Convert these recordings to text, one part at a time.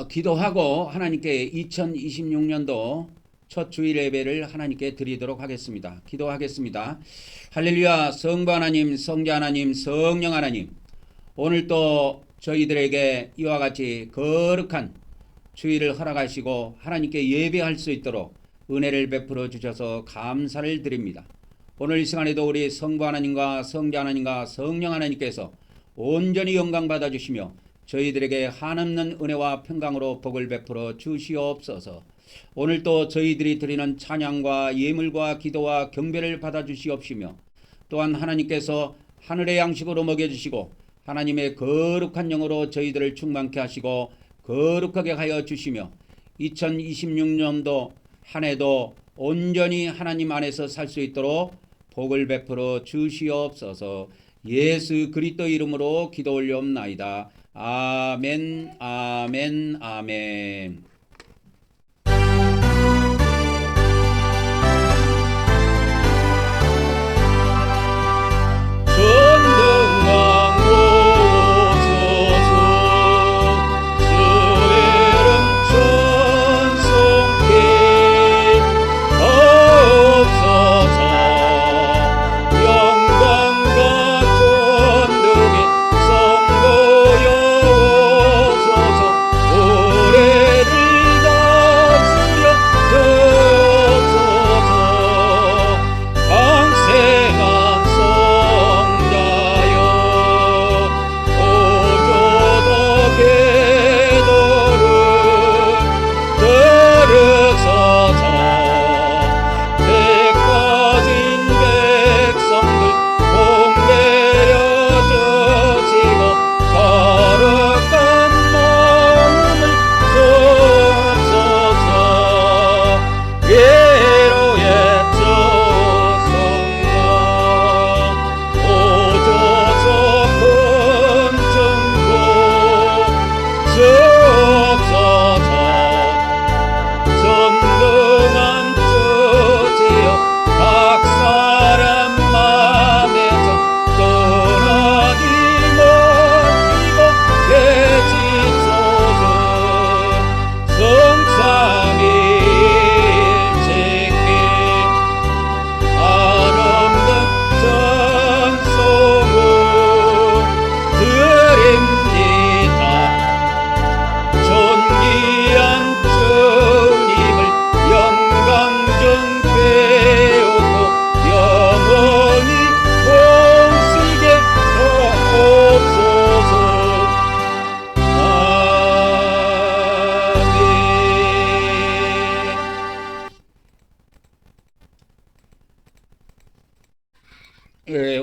기도하고 하나님께 2026년도 첫 주일 예배를 하나님께 드리도록 하겠습니다. 기도하겠습니다. 할렐루야. 성부 하나님, 성자 하나님, 성령 하나님, 오늘 또 저희들에게 이와 같이 거룩한 주일을 허락하시고 하나님께 예배할 수 있도록 은혜를 베풀어 주셔서 감사를 드립니다. 오늘 이 시간에도 우리 성부 하나님과 성자 하나님과 성령 하나님께서 온전히 영광 받아주시며 저희들에게 한없는 은혜와 평강으로 복을 베풀어 주시옵소서. 오늘 또 저희들이 드리는 찬양과 예물과 기도와 경배를 받아주시옵시며 또한 하나님께서 하늘의 양식으로 먹여주시고 하나님의 거룩한 영으로 저희들을 충만케 하시고 거룩하게 하여 주시며 2026년도 한 해도 온전히 하나님 안에서 살 수 있도록 복을 베풀어 주시옵소서. 예수 그리스도 이름으로 기도 올려옵나이다. 아멘, 아멘, 아멘.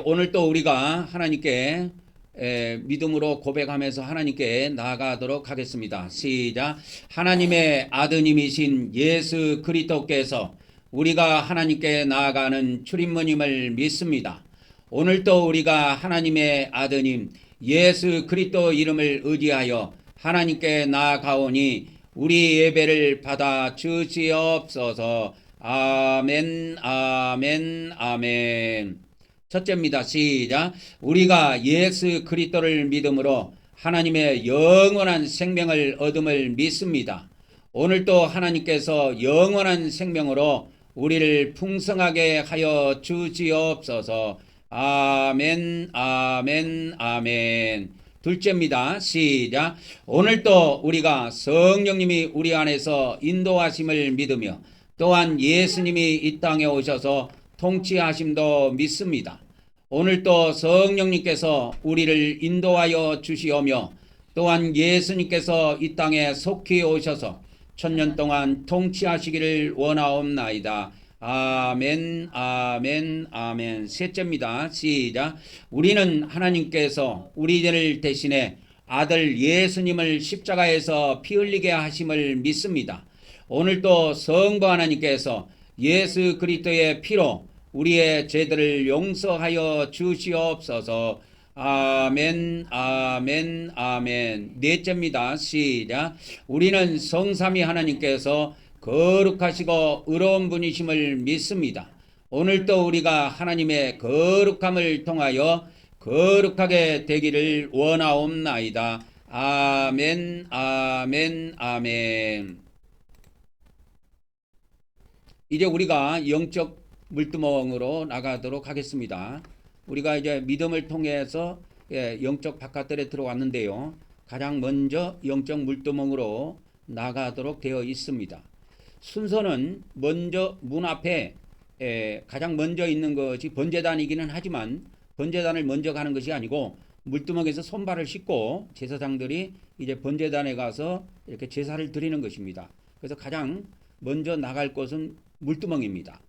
오늘 또 우리가 하나님께 믿음으로 고백하면서 하나님께 나아가도록 하겠습니다. 시작. 하나님의 아드님이신 예수 그리스도께서 우리가 하나님께 나아가는 출입문임을 믿습니다. 오늘 또 우리가 하나님의 아드님 예수 그리스도 이름을 의지하여 하나님께 나아가오니 우리 예배를 받아 주시옵소서. 아멘, 아멘, 아멘. 첫째입니다. 시작. 우리가 예수 그리스도를 믿음으로 하나님의 영원한 생명을 얻음을 믿습니다. 오늘도 하나님께서 영원한 생명으로 우리를 풍성하게 하여 주시옵소서. 아멘, 아멘, 아멘. 둘째입니다. 시작. 오늘도 우리가 성령님이 우리 안에서 인도하심을 믿으며 또한 예수님이 이 땅에 오셔서 통치하심도 믿습니다. 오늘도 성령님께서 우리를 인도하여 주시오며 또한 예수님께서 이 땅에 속히 오셔서 천년 동안 통치하시기를 원하옵나이다. 아멘, 아멘, 아멘. 셋째입니다. 시작. 우리는 하나님께서 우리들을 대신해 아들 예수님을 십자가에서 피 흘리게 하심을 믿습니다. 오늘도 성부 하나님께서 예수 그리스도의 피로 우리의 죄들을 용서하여 주시옵소서. 아멘, 아멘, 아멘. 넷째입니다. 시작. 우리는 성삼위 하나님께서 거룩하시고 의로운 분이심을 믿습니다. 오늘도 우리가 하나님의 거룩함을 통하여 거룩하게 되기를 원하옵나이다. 아멘, 아멘, 아멘. 이제 우리가 영적 물두멍으로 나가도록 하겠습니다. 우리가 이제 믿음을 통해서 영적 바깥들에 들어왔는데요. 가장 먼저 영적 물두멍으로 나가도록 되어 있습니다. 순서는 먼저 문 앞에 가장 먼저 있는 것이 번제단이기는 하지만 번제단을 먼저 가는 것이 아니고 물두멍에서 손발을 씻고 제사장들이 이제 번제단에 가서 이렇게 제사를 드리는 것입니다. 그래서 가장 먼저 나갈 곳은 물두멍입니다.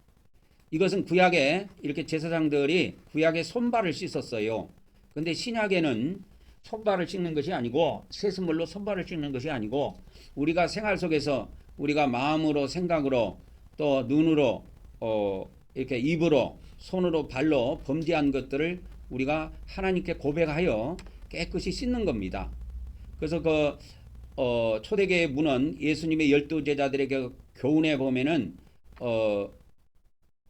이것은 구약에 이렇게 제사장들이 구약에 손발을 씻었어요. 근데 신약에는 손발을 씻는 것이 아니고 세수물로 손발을 씻는 것이 아니고 우리가 생활 속에서 우리가 마음으로 생각으로 또 눈으로 이렇게 입으로 손으로 발로 범죄한 것들을 우리가 하나님께 고백하여 깨끗이 씻는 겁니다. 그래서 초대교회 문은 예수님의 12제자들에게 교훈에 보면은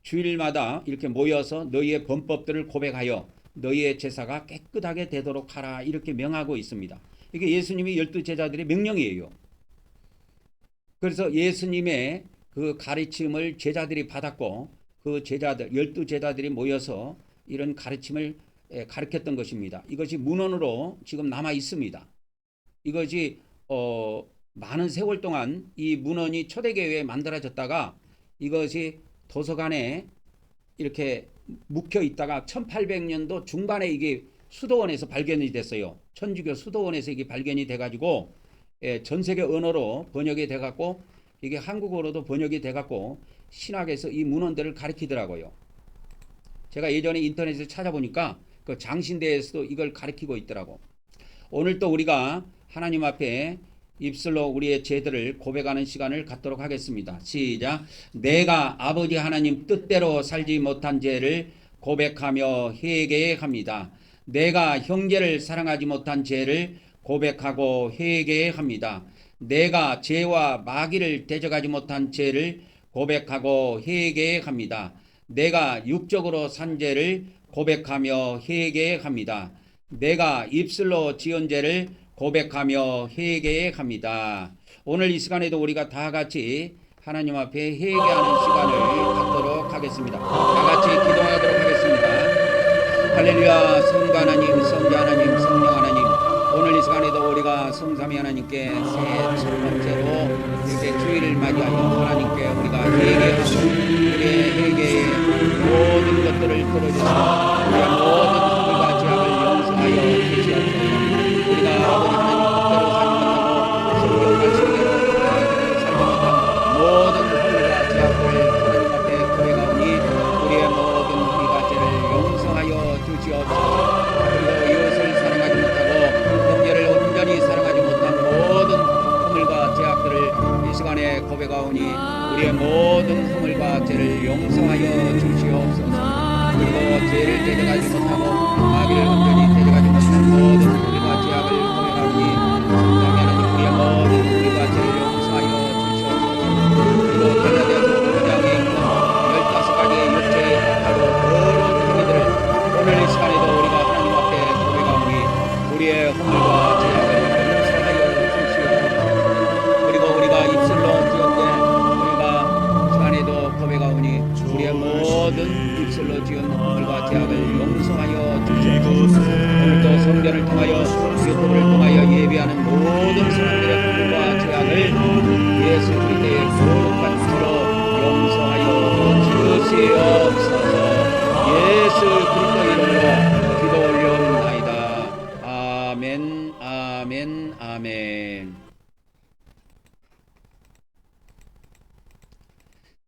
주일마다 이렇게 모여서 너희의 범법들을 고백하여 너희의 제사가 깨끗하게 되도록 하라 이렇게 명하고 있습니다. 이게 예수님의 12제자들의 명령이에요. 그래서 예수님의 그 가르침을 제자들이 받았고 그 제자들 12제자들이 모여서 이런 가르침을 가르쳤던 것입니다. 이것이 문헌으로 지금 남아 있습니다. 이것이 많은 세월 동안 이 문헌이 초대교회에 만들어졌다가 이것이 도서관에 이렇게 묵혀 있다가 1800년도 중반에 이게 수도원에서 발견이 됐어요. 천주교 수도원에서 이게 발견이 돼가지고 전 세계 언어로 번역이 돼갖고 이게 한국어로도 번역이 돼갖고 신학에서 이 문헌들을 가르치더라고요. 제가 예전에 인터넷에서 찾아보니까 그 장신대에서도 이걸 가르치고 있더라고. 오늘 또 우리가 하나님 앞에 입술로 우리의 죄들을 고백하는 시간을 갖도록 하겠습니다. 시작. 내가 아버지 하나님 뜻대로 살지 못한 죄를 고백하며 회개합니다. 내가 형제를 사랑하지 못한 죄를 고백하고 회개합니다. 내가 죄와 마귀를 대적하지 못한 죄를 고백하고 회개합니다. 내가 육적으로 산 죄를 고백하며 회개합니다. 내가 입술로 지은 죄를 고백하며 회개합니다. 오늘 이 시간에도 우리가 다 같이 하나님 앞에 회개하는 시간을 갖도록 하겠습니다. 다 같이 기도하도록 하겠습니다. 할렐루야. 성부 하나님, 성자 하나님, 성령 하나님, 오늘 이 시간에도 우리가 성삼위 하나님께 새해 첫 번째로 이렇게 주일을 맞이하여 하나님께 우리가 회개하고 우리의 회개의 모든 것들을 들어주시고 우리의 모든 허물과 죄악을 용서하여 주시옵소서. 우리가 아버지 하나님 뜻대로 살지 못하고 성경 말씀대로 살지 못한 모든 허물과 죄악을 하나님 앞에 고백하오니 우리의 모든 허물과 죄를 용서하여 주시옵소서. 그리고 이웃을 사랑하지 못하고 형제를 온전히 사랑하지 못한 모든 허물과 죄악들을 이 시간에 고백하오니 우리의 모든 허물과 죄를 용서하여 주시옵소서. 그리고 죄를 대적하지 못하고 마귀를 온전히 대적하지 못한 모든 허물과 죄악을 고백하오니 성삼위 하나님 우리의 모든 허물과 죄를 용서하여 주시옵소서. 그리고 대자되어서 고장에 있는 15가지의 육체의 악하고 더러운 행위들을 오늘 이 시간에도 우리가 하나님 앞에 고백하오니 우리의 허물과 죄악을 용서하여 주시옵소서. 그리고 우리가 입술로 지었되 우리가 시간에도 고백하오니 우리의 모든 입술로 지은 허물과 죄악을 용서하여 주시옵소서. 오늘도 성전을 통하여 유튜브를 통하여 예배하는 모든 사람들의 허물과 죄악을 예수 그리스도의 거룩한 피로 용서하여 주시옵소서. 예수 그리스도 이름으로 기도 올려옵나이다. 아멘, 아멘, 아멘.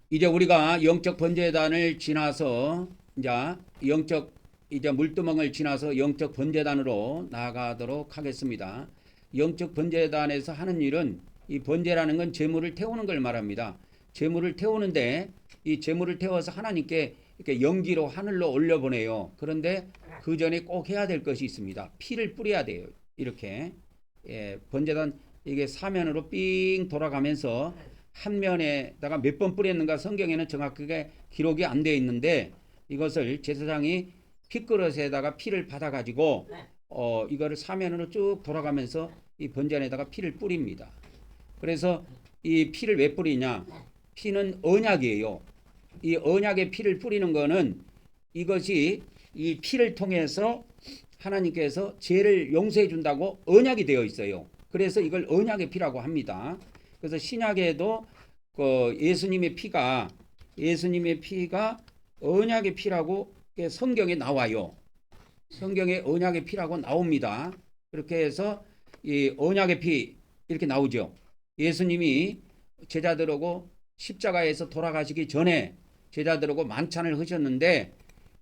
이제 우리가 영적 번제단을 지나서 이제 물두멍을 지나서 영적 번제단으로 나아가도록 하겠습니다. 영적 번제단에서 하는 일은 이 번제라는 건 제물을 태우는 걸 말합니다. 제물을 태우는데 이 제물을 태워서 하나님께 이렇게 연기로 하늘로 올려보내요. 그런데 그 전에 꼭 해야 될 것이 있습니다. 피를 뿌려야 돼요. 이렇게 번제단 이게 사면으로 삥 돌아가면서 한 면에다가 몇 번 뿌렸는가 성경에는 정확하게 기록이 안 되어 있는데 이것을 제사장이 피그릇에다가 피를 받아가지고 이거를 사면으로 쭉 돌아가면서 이 번제안에다가 피를 뿌립니다. 그래서 이 피를 왜 뿌리냐? 피는 언약이에요. 이 언약의 피를 뿌리는 거는 이것이 이 피를 통해서 하나님께서 죄를 용서해 준다고 언약이 되어 있어요. 그래서 이걸 언약의 피라고 합니다. 그래서 신약에도 그 예수님의 피가 언약의 피라고 성경에 나와요. 성경에 언약의 피라고 나옵니다. 그렇게 해서 이 언약의 피 이렇게 나오죠. 예수님이 제자들하고 십자가에서 돌아가시기 전에 제자들하고 만찬을 하셨는데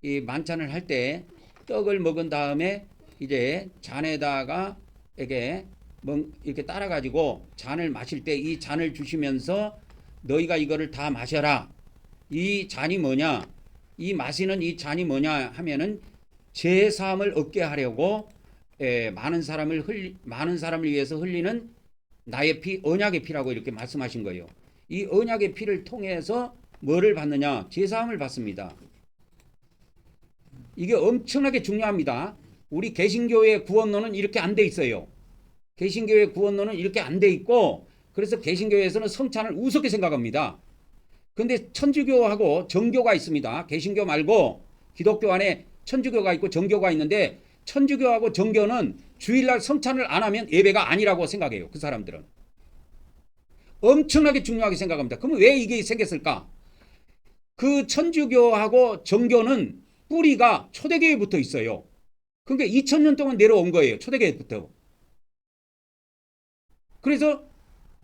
이 만찬을 할 때 떡을 먹은 다음에 이제 잔에다가 이렇게 따라 가지고 잔을 마실 때 이 잔을 주시면서 너희가 이거를 다 마셔라. 이 잔이 뭐냐? 이 마시는 이 잔이 뭐냐 하면은 죄 사함을 얻게 하려고 많은 사람을 위해서 흘리는 나의 피, 언약의 피라고 이렇게 말씀하신 거예요. 이 언약의 피를 통해서 뭐를 받느냐? 죄 사함을 받습니다. 이게 엄청나게 중요합니다. 우리 개신교의 구원론은 이렇게 안 돼 있어요. 개신교의 구원론은 이렇게 안 돼 있고, 그래서 개신교에서는 성찬을 우습게 생각합니다. 근데 천주교하고 정교가 있습니다. 개신교 말고 기독교 안에 천주교가 있고 정교가 있는데, 천주교하고 정교는 주일날 성찬을 안 하면 예배가 아니라고 생각해요. 그 사람들은 엄청나게 중요하게 생각합니다. 그럼 왜 이게 생겼을까? 그 천주교하고 정교는 뿌리가 초대교회부터 있어요. 그러니까 2000년 동안 내려온 거예요. 초대교회부터. 그래서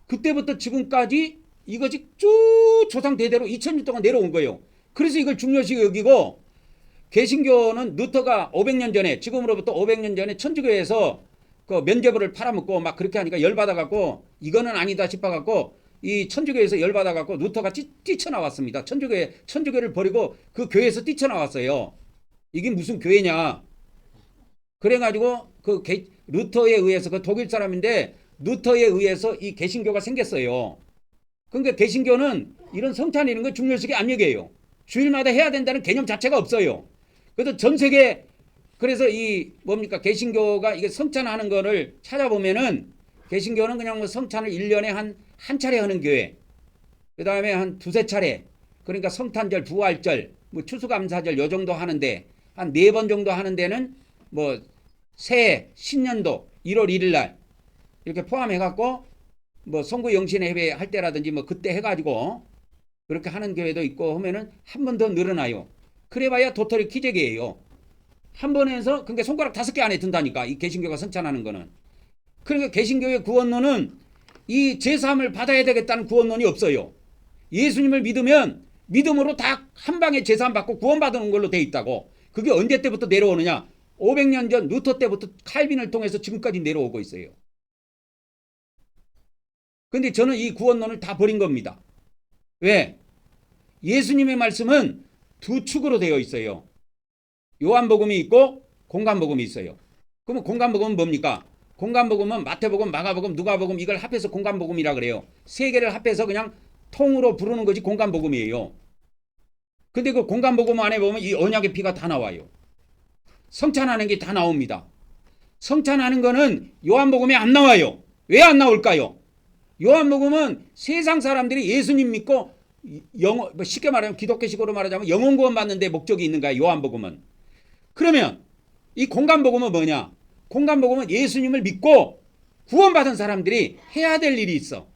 그때부터 지금까지 이것이 쭉 조상 대대로 2000년 동안 내려온 거예요. 그래서 이걸 중요시 여기고, 개신교는 루터가 500년 전에, 지금으로부터 500년 전에 천주교에서 그 면죄부를 팔아먹고 막 그렇게 하니까 열받아갖고 이거는 아니다 싶어갖고 이 천주교에서 열받아갖고 루터가 뛰쳐나왔습니다. 천주교를 버리고 그 교회에서 뛰쳐나왔어요. 이게 무슨 교회냐? 그래가지고 그 루터에 의해서, 그 독일 사람인데 루터에 의해서 이 개신교가 생겼어요. 그러니까 개신교는 이런 성찬 이런 거 중요시하게 안 여겨요. 주일마다 해야 된다는 개념 자체가 없어요. 그래서 전 세계, 그래서 이 뭡니까, 개신교가 이게 성찬하는 거를 찾아보면은 개신교는 그냥 뭐 성찬을 1년에 한 차례 하는 교회, 그 다음에 한 두세 차례, 그러니까 성탄절, 부활절, 뭐 추수감사절 요 정도 하는데 한 4번 정도 하는 데는 뭐 새해, 신년도 1월 1일 날 이렇게 포함해갖고 뭐 송구 영신 예배 할 때라든지 뭐 그때 해가지고 그렇게 하는 교회도 있고 하면은 한 번 더 늘어나요. 그래봐야 도토리 키재기예요. 한 번 해서 그러니까 손가락 5개 안에 든다니까, 이 개신교가 성찬하는 거는. 그러니까 개신교의 구원론은 이 제사함을 받아야 되겠다는 구원론이 없어요. 예수님을 믿으면 믿음으로 다 한 방에 제사함 받고 구원받는 걸로 돼 있다고. 그게 언제 때부터 내려오느냐? 500년 전 루터 때부터 칼빈을 통해서 지금까지 내려오고 있어요. 근데 저는 이 구원론을 다 버린 겁니다. 왜? 예수님의 말씀은 두 축으로 되어 있어요. 요한복음이 있고 공간복음이 있어요. 그러면 공간복음은 뭡니까? 공간복음은 마태복음, 마가복음, 누가복음 이걸 합해서 공간복음이라 그래요. 세 개를 합해서 그냥 통으로 부르는 것이 공간복음이에요. 근데 그 공간복음 안에 보면 이 언약의 피가 다 나와요. 성찬하는 게 다 나옵니다. 성찬하는 거는 요한복음에 안 나와요. 왜 안 나올까요? 요한복음은 세상 사람들이 예수님 믿고 쉽게 말하면 기독교식으로 말하자면 영혼 구원 받는 데 목적이 있는 거야, 요한복음은. 그러면 이 공간복음은 뭐냐? 공간복음은 예수님을 믿고 구원받은 사람들이 해야 될 일이 있어.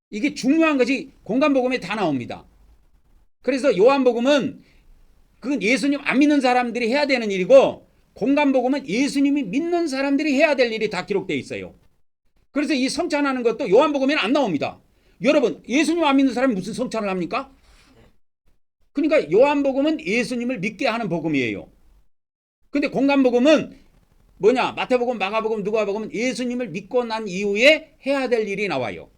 이게 중요한 것이 공간복음에 다 나옵니다. 그래서 요한복음은 그건 예수님 안 믿는 사람들이 해야 되는 일이고, 공간복음은 예수님이 믿는 사람들이 해야 될 일이 다 기록되어 있어요. 그래서 이 성찬하는 것도 요한복음에는 안 나옵니다. 여러분, 예수님 안 믿는 사람이 무슨 성찬을 합니까? 그러니까 요한복음은 예수님을 믿게 하는 복음이에요. 근데 공간복음은 뭐냐? 마태복음, 마가복음, 누가복음은 예수님을 믿고 난 이후에 해야 될 일이 나와요.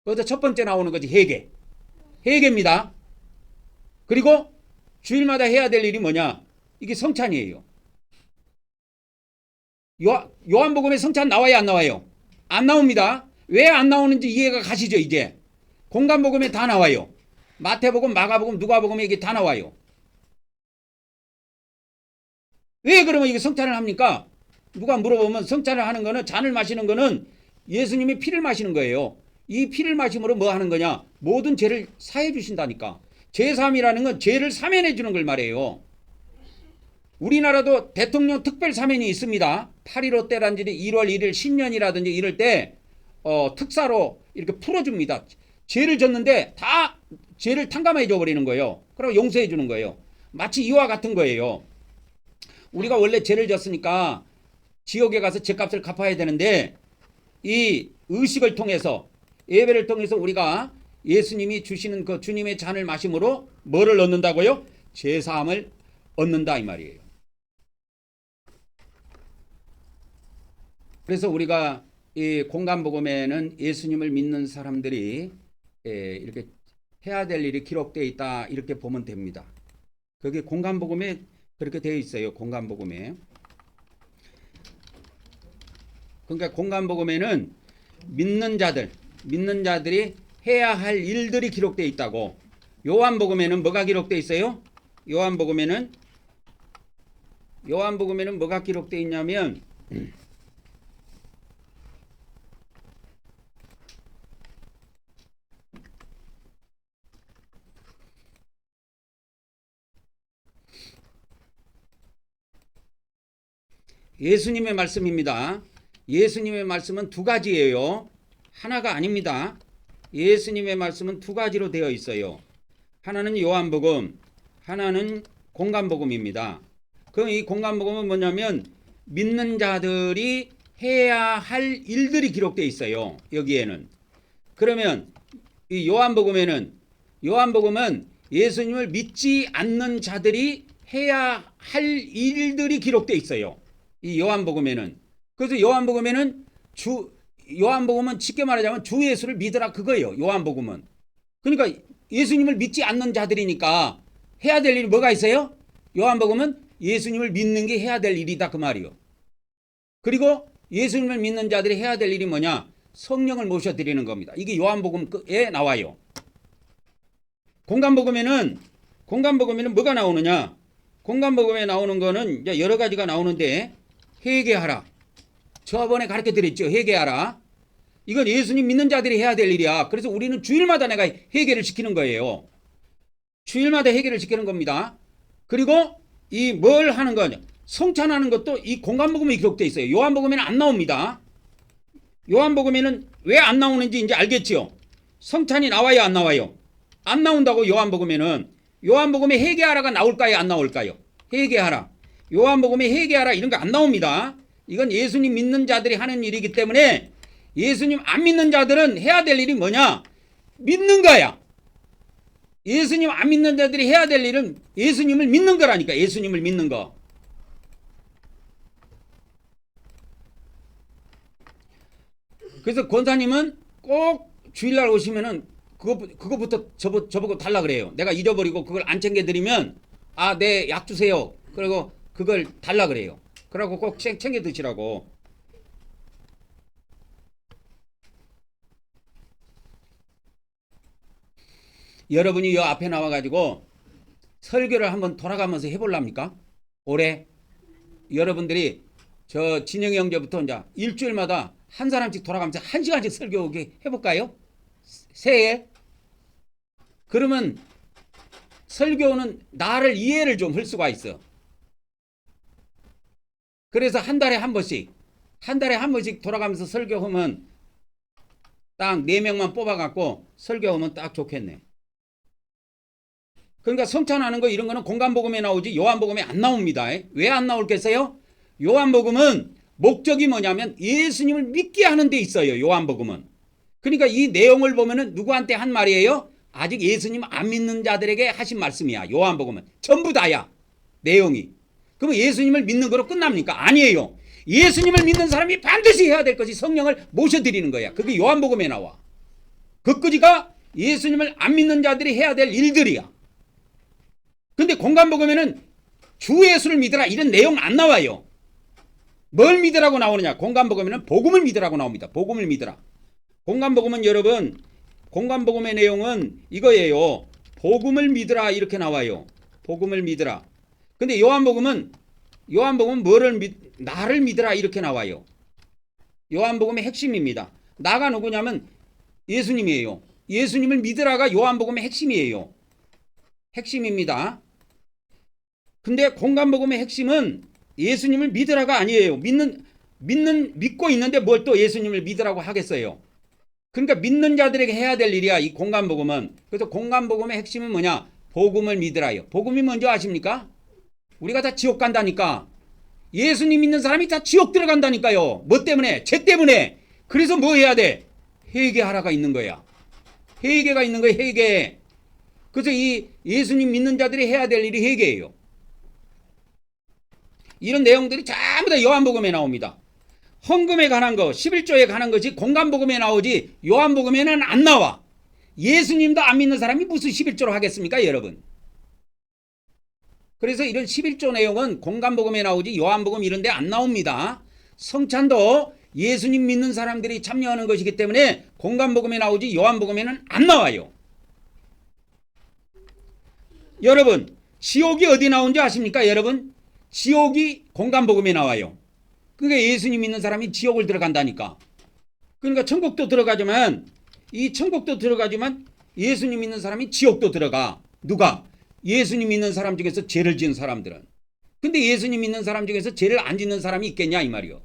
그래서 첫 번째 나오는 것이 회개. 회개입니다. 그리고 주일마다 해야 될 일이 뭐냐? 이게 성찬이에요. 요한복음에 성찬 나와요, 안 나와요? 안 나옵니다. 왜 안 나오는지 이해가 가시죠, 이제? 공간복음에 다 나와요. 마태복음, 마가복음, 누가복음에 이게 다 나와요. 왜 그러면 이게 성찬을 합니까? 누가 물어보면 성찬을 하는 거는 잔을 마시는 거는 예수님이 피를 마시는 거예요. 이 피를 마심으로 뭐 하는 거냐? 모든 죄를 사해 주신다니까. 제3이라는 건 죄를 사면해 주는 걸 말해요. 우리나라도 대통령 특별 사면이 있습니다. 8.15 때라든지 1월 1일 신년이라든지 이럴 때 특사로 이렇게 풀어줍니다. 죄를 졌는데 다 죄를 탕감해 줘 버리는 거예요. 그리고 용서해 주는 거예요. 마치 이와 같은 거예요. 우리가 원래 죄를 졌으니까 지옥에 가서 죄값을 갚아야 되는데 이 의식을 통해서 예배를 통해서 우리가 예수님이 주시는 그 주님의 잔을 마심으로 뭐를 얻는다고요? 죄사함을 얻는다 이 말이에요. 그래서 우리가 이 공간복음에는 예수님을 믿는 사람들이 이렇게 해야 될 일이 기록되어 있다 이렇게 보면 됩니다. 그게 공간복음에 그렇게 되어 있어요. 공간복음에. 그러니까 공간복음에는 믿는 자들이 해야 할 일들이 기록되어 있다고. 요한복음에는 뭐가 기록되어 있어요? 요한복음에는 뭐가 기록되어 있냐면 예수님의 말씀입니다. 예수님의 말씀은 두 가지예요. 하나가 아닙니다. 예수님의 말씀은 두 가지로 되어 있어요. 하나는 요한복음, 하나는 공간복음입니다. 그럼 이 공간복음은 뭐냐면 믿는 자들이 해야 할 일들이 기록되어 있어요. 여기에는. 그러면 이 요한복음은 예수님을 믿지 않는 자들이 해야 할 일들이 기록되어 있어요. 이 요한복음에는. 그래서 요한복음은 쉽게 말하자면 주 예수를 믿으라 그거예요. 요한복음은. 그러니까 예수님을 믿지 않는 자들이니까 해야 될 일이 뭐가 있어요? 요한복음은 예수님을 믿는 게 해야 될 일이다 그 말이요. 그리고 예수님을 믿는 자들이 해야 될 일이 뭐냐? 성령을 모셔드리는 겁니다. 이게 요한복음에 나와요. 공간복음에는 뭐가 나오느냐? 공간복음에 나오는 거는 이제 여러 가지가 나오는데 회개하라. 저번에 가르쳐 드렸죠. 회개하라. 이건 예수님 믿는 자들이 해야 될 일이야. 그래서 우리는 주일마다 내가 회개를 시키는 거예요. 주일마다 회개를 시키는 겁니다. 그리고 이 뭘 하는 거냐? 성찬하는 것도 이 공간복음에 기록되어 있어요. 요한복음에는 안 나옵니다. 요한복음에는 왜 안 나오는지 이제 알겠죠? 성찬이 나와요, 안 나와요? 안 나온다고 요한복음에는. 요한복음에 회개하라가 나올까요, 안 나올까요? 회개하라. 요한복음에 회개하라 이런 거 안 나옵니다. 이건 예수님 믿는 자들이 하는 일이기 때문에 예수님 안 믿는 자들은 해야 될 일이 뭐냐? 믿는 거야. 예수님 안 믿는 자들이 해야 될 일은 예수님을 믿는 거라니까. 예수님을 믿는 거. 그래서 권사님은 꼭 주일날 오시면은 그거부터 저보고 달라 그래요. 내가 잊어버리고 그걸 안 챙겨드리면 네, 약 주세요. 그리고 그걸 달라 그래요. 그러고 꼭 챙겨 드시라고. 여러분이 여 앞에 나와가지고 설교를 한번 돌아가면서 해볼랍니까? 올해 여러분들이 저 진영이 형제부터 이제 일주일마다 한 사람씩 돌아가면서 1시간씩 설교하게 해볼까요? 새해? 그러면 설교는 나를 이해를 좀 할 수가 있어. 그래서 한 달에 한 번씩 돌아가면서 설교하면 딱 4명만 뽑아갖고 설교하면 딱 좋겠네. 그러니까 성찬하는 거 이런 거는 공간복음에 나오지 요한복음에 안 나옵니다. 왜 안 나올겠어요? 요한복음은 목적이 뭐냐면 예수님을 믿게 하는 데 있어요. 요한복음은. 그러니까 이 내용을 보면은 누구한테 한 말이에요? 아직 예수님 안 믿는 자들에게 하신 말씀이야. 요한복음은. 전부 다야. 내용이. 그러면 예수님을 믿는 거로 끝납니까? 아니에요. 예수님을 믿는 사람이 반드시 해야 될 것이 성령을 모셔드리는 거야. 그게 요한복음에 나와. 그까지가 예수님을 안 믿는 자들이 해야 될 일들이야. 근데 공간복음에는 주 예수를 믿으라 이런 내용 안 나와요. 뭘 믿으라고 나오느냐? 공간복음에는 복음을 믿으라고 나옵니다. 복음을 믿으라. 공간복음은 여러분, 공간복음의 내용은 이거예요. 복음을 믿으라 이렇게 나와요. 복음을 믿으라. 근데 요한복음은 요한복음은 나를 믿으라 이렇게 나와요. 요한복음의 핵심입니다. 나가 누구냐면 예수님이에요. 예수님을 믿으라가 요한복음의 핵심이에요. 핵심입니다. 근데 공관복음의 핵심은 예수님을 믿으라가 아니에요. 믿고 있는데 뭘 또 예수님을 믿으라고 하겠어요. 그러니까 믿는 자들에게 해야 될 일이야, 이 공관복음은. 그래서 공관복음의 핵심은 뭐냐? 복음을 믿으라요. 복음이 뭔지 아십니까? 우리가 다 지옥 간다니까. 예수님 믿는 사람이 다 지옥 들어간다니까요. 뭐 때문에? 죄 때문에. 그래서 뭐 해야 돼? 회개하라가 있는 거야. 회개가 있는 거야, 회개. 그래서 이 예수님 믿는 자들이 해야 될 일이 회개예요. 이런 내용들이 전부 다 요한복음에 나옵니다. 헌금에 관한 거, 11조에 관한 것이 공관복음에 나오지 요한복음에는 안 나와. 예수님도 안 믿는 사람이 무슨 11조로 하겠습니까, 여러분? 그래서 이런 11조 내용은 공관복음에 나오지 요한복음 이런 데 안 나옵니다. 성찬도 예수님 믿는 사람들이 참여하는 것이기 때문에 공관복음에 나오지 요한복음에는 안 나와요. 여러분, 지옥이 어디 나온지 아십니까, 여러분? 지옥이 공관복음에 나와요. 그게 예수님 믿는 사람이 지옥을 들어간다니까. 그러니까 천국도 들어가지만 예수님 믿는 사람이 지옥도 들어가. 누가? 예수님 믿는 사람 중에서 죄를 지은 사람들은. 근데 예수님 믿는 사람 중에서 죄를 안 짓는 사람이 있겠냐 이 말이요.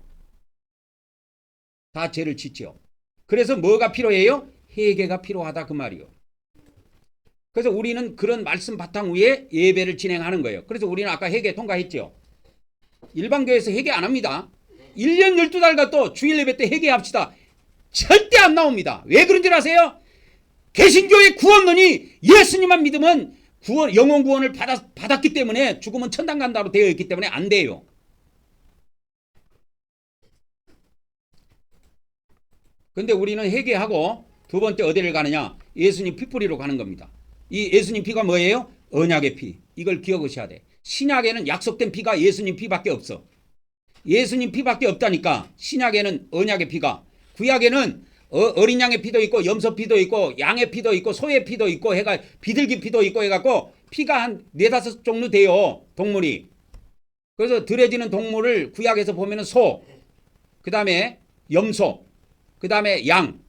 다 죄를 짓죠. 그래서 뭐가 필요해요? 회개가 필요하다 그 말이요. 그래서 우리는 그런 말씀 바탕 위에 예배를 진행하는 거예요. 그래서 우리는 아까 회개 통과했죠. 일반교회에서 회개 안 합니다. 1년 12달간 또 주일 예배 때 회개합시다. 절대 안 나옵니다. 왜 그런 줄 아세요? 개신교의 구원론이 예수님만 믿으면 영혼 구원을 받았기 때문에 죽으면 천당 간다로 되어 있기 때문에 안 돼요. 근데 우리는 회개하고 두 번째 어디를 가느냐? 예수님 피 뿌리러 가는 겁니다. 이 예수님 피가 뭐예요? 언약의 피. 이걸 기억하셔야 돼. 신약에는 약속된 피가 예수님 피밖에 없어. 예수님 피밖에 없다니까. 신약에는 언약의 피가. 구약에는 어린 양의 피도 있고 염소 피도 있고 양의 피도 있고 소의 피도 있고 해가 비둘기 피도 있고 해갖고 피가 한 4-5 종류 돼요. 동물이. 그래서 들여지는 동물을 구약에서 보면은 소, 그 다음에 염소, 그 다음에 양,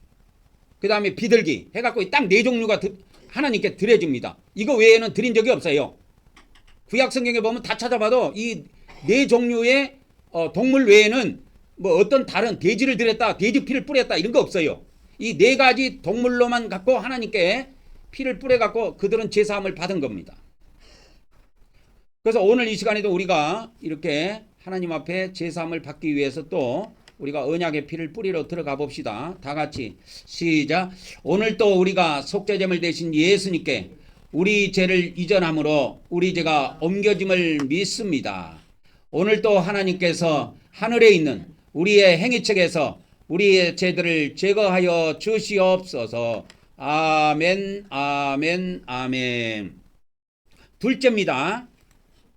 그 다음에 비둘기 해갖고 딱 4종류가 하나님께 드려집니다. 이거 외에는 드린 적이 없어요. 구약 성경에 보면 다 찾아봐도 이 4종류의 동물 외에는 뭐 어떤 다른 돼지를 드렸다, 돼지 피를 뿌렸다 이런 거 없어요. 이 4가지 동물로만 갖고 하나님께 피를 뿌려 갖고 그들은 제사함을 받은 겁니다. 그래서 오늘 이 시간에도 우리가 이렇게 하나님 앞에 제사함을 받기 위해서 또 우리가 언약의 피를 뿌리러 들어가 봅시다. 다 같이 시작. 오늘 또 우리가 속죄제물 대신 예수님께 우리 죄를 이전함으로 우리 죄가 옮겨짐을 믿습니다. 오늘 또 하나님께서 하늘에 있는 우리의 행위책에서 우리의 죄들을 제거하여 주시옵소서. 아멘, 아멘, 아멘. 둘째입니다.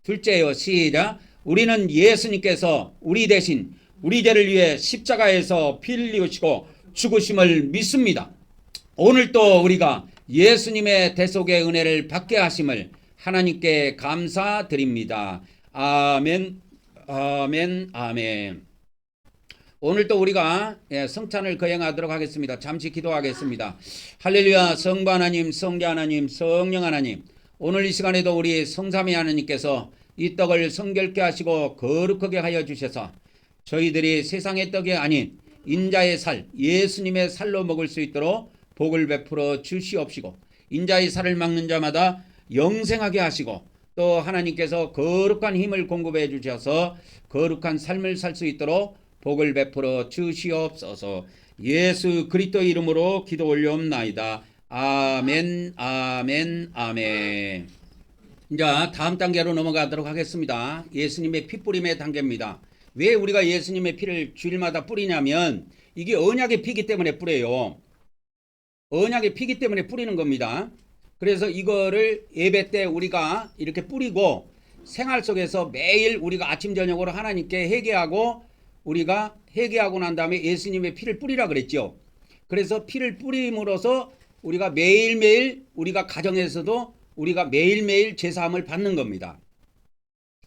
둘째요. 시작. 우리는 예수님께서 우리 대신 우리 죄를 위해 십자가에서 피를 흘리시고 죽으심을 믿습니다. 오늘 또 우리가 예수님의 대속의 은혜를 받게 하심을 하나님께 감사드립니다. 아멘, 아멘, 아멘. 오늘 또 우리가 성찬을 거행하도록 하겠습니다. 잠시 기도하겠습니다. 할렐루야. 성부 하나님, 성자 하나님, 성령 하나님, 오늘 이 시간에도 우리 성삼위 하나님께서 이 떡을 성결케 하시고 거룩하게 하여 주셔서 저희들이 세상의 떡이 아닌 인자의 살, 예수님의 살로 먹을 수 있도록 복을 베풀어 주시옵시고, 인자의 살을 막는 자마다 영생하게 하시고, 또 하나님께서 거룩한 힘을 공급해 주셔서 거룩한 삶을 살 수 있도록 복을 베풀어 주시옵소서. 예수 그리스도 이름으로 기도 올려옵나이다. 아멘, 아멘, 아멘. 이제 다음 단계로 넘어가도록 하겠습니다. 예수님의 피 뿌림의 단계입니다. 왜 우리가 예수님의 피를 주일마다 뿌리냐면 이게 언약의 피기 때문에 뿌려요. 언약의 피기 때문에 뿌리는 겁니다. 그래서 이거를 예배 때 우리가 이렇게 뿌리고 생활 속에서 매일 우리가 아침 저녁으로 하나님께 회개하고, 우리가 회개하고 난 다음에 예수님의 피를 뿌리라 그랬죠. 그래서 피를 뿌림으로써 우리가 매일매일 우리가 가정에서도 우리가 매일매일 제사함을 받는 겁니다.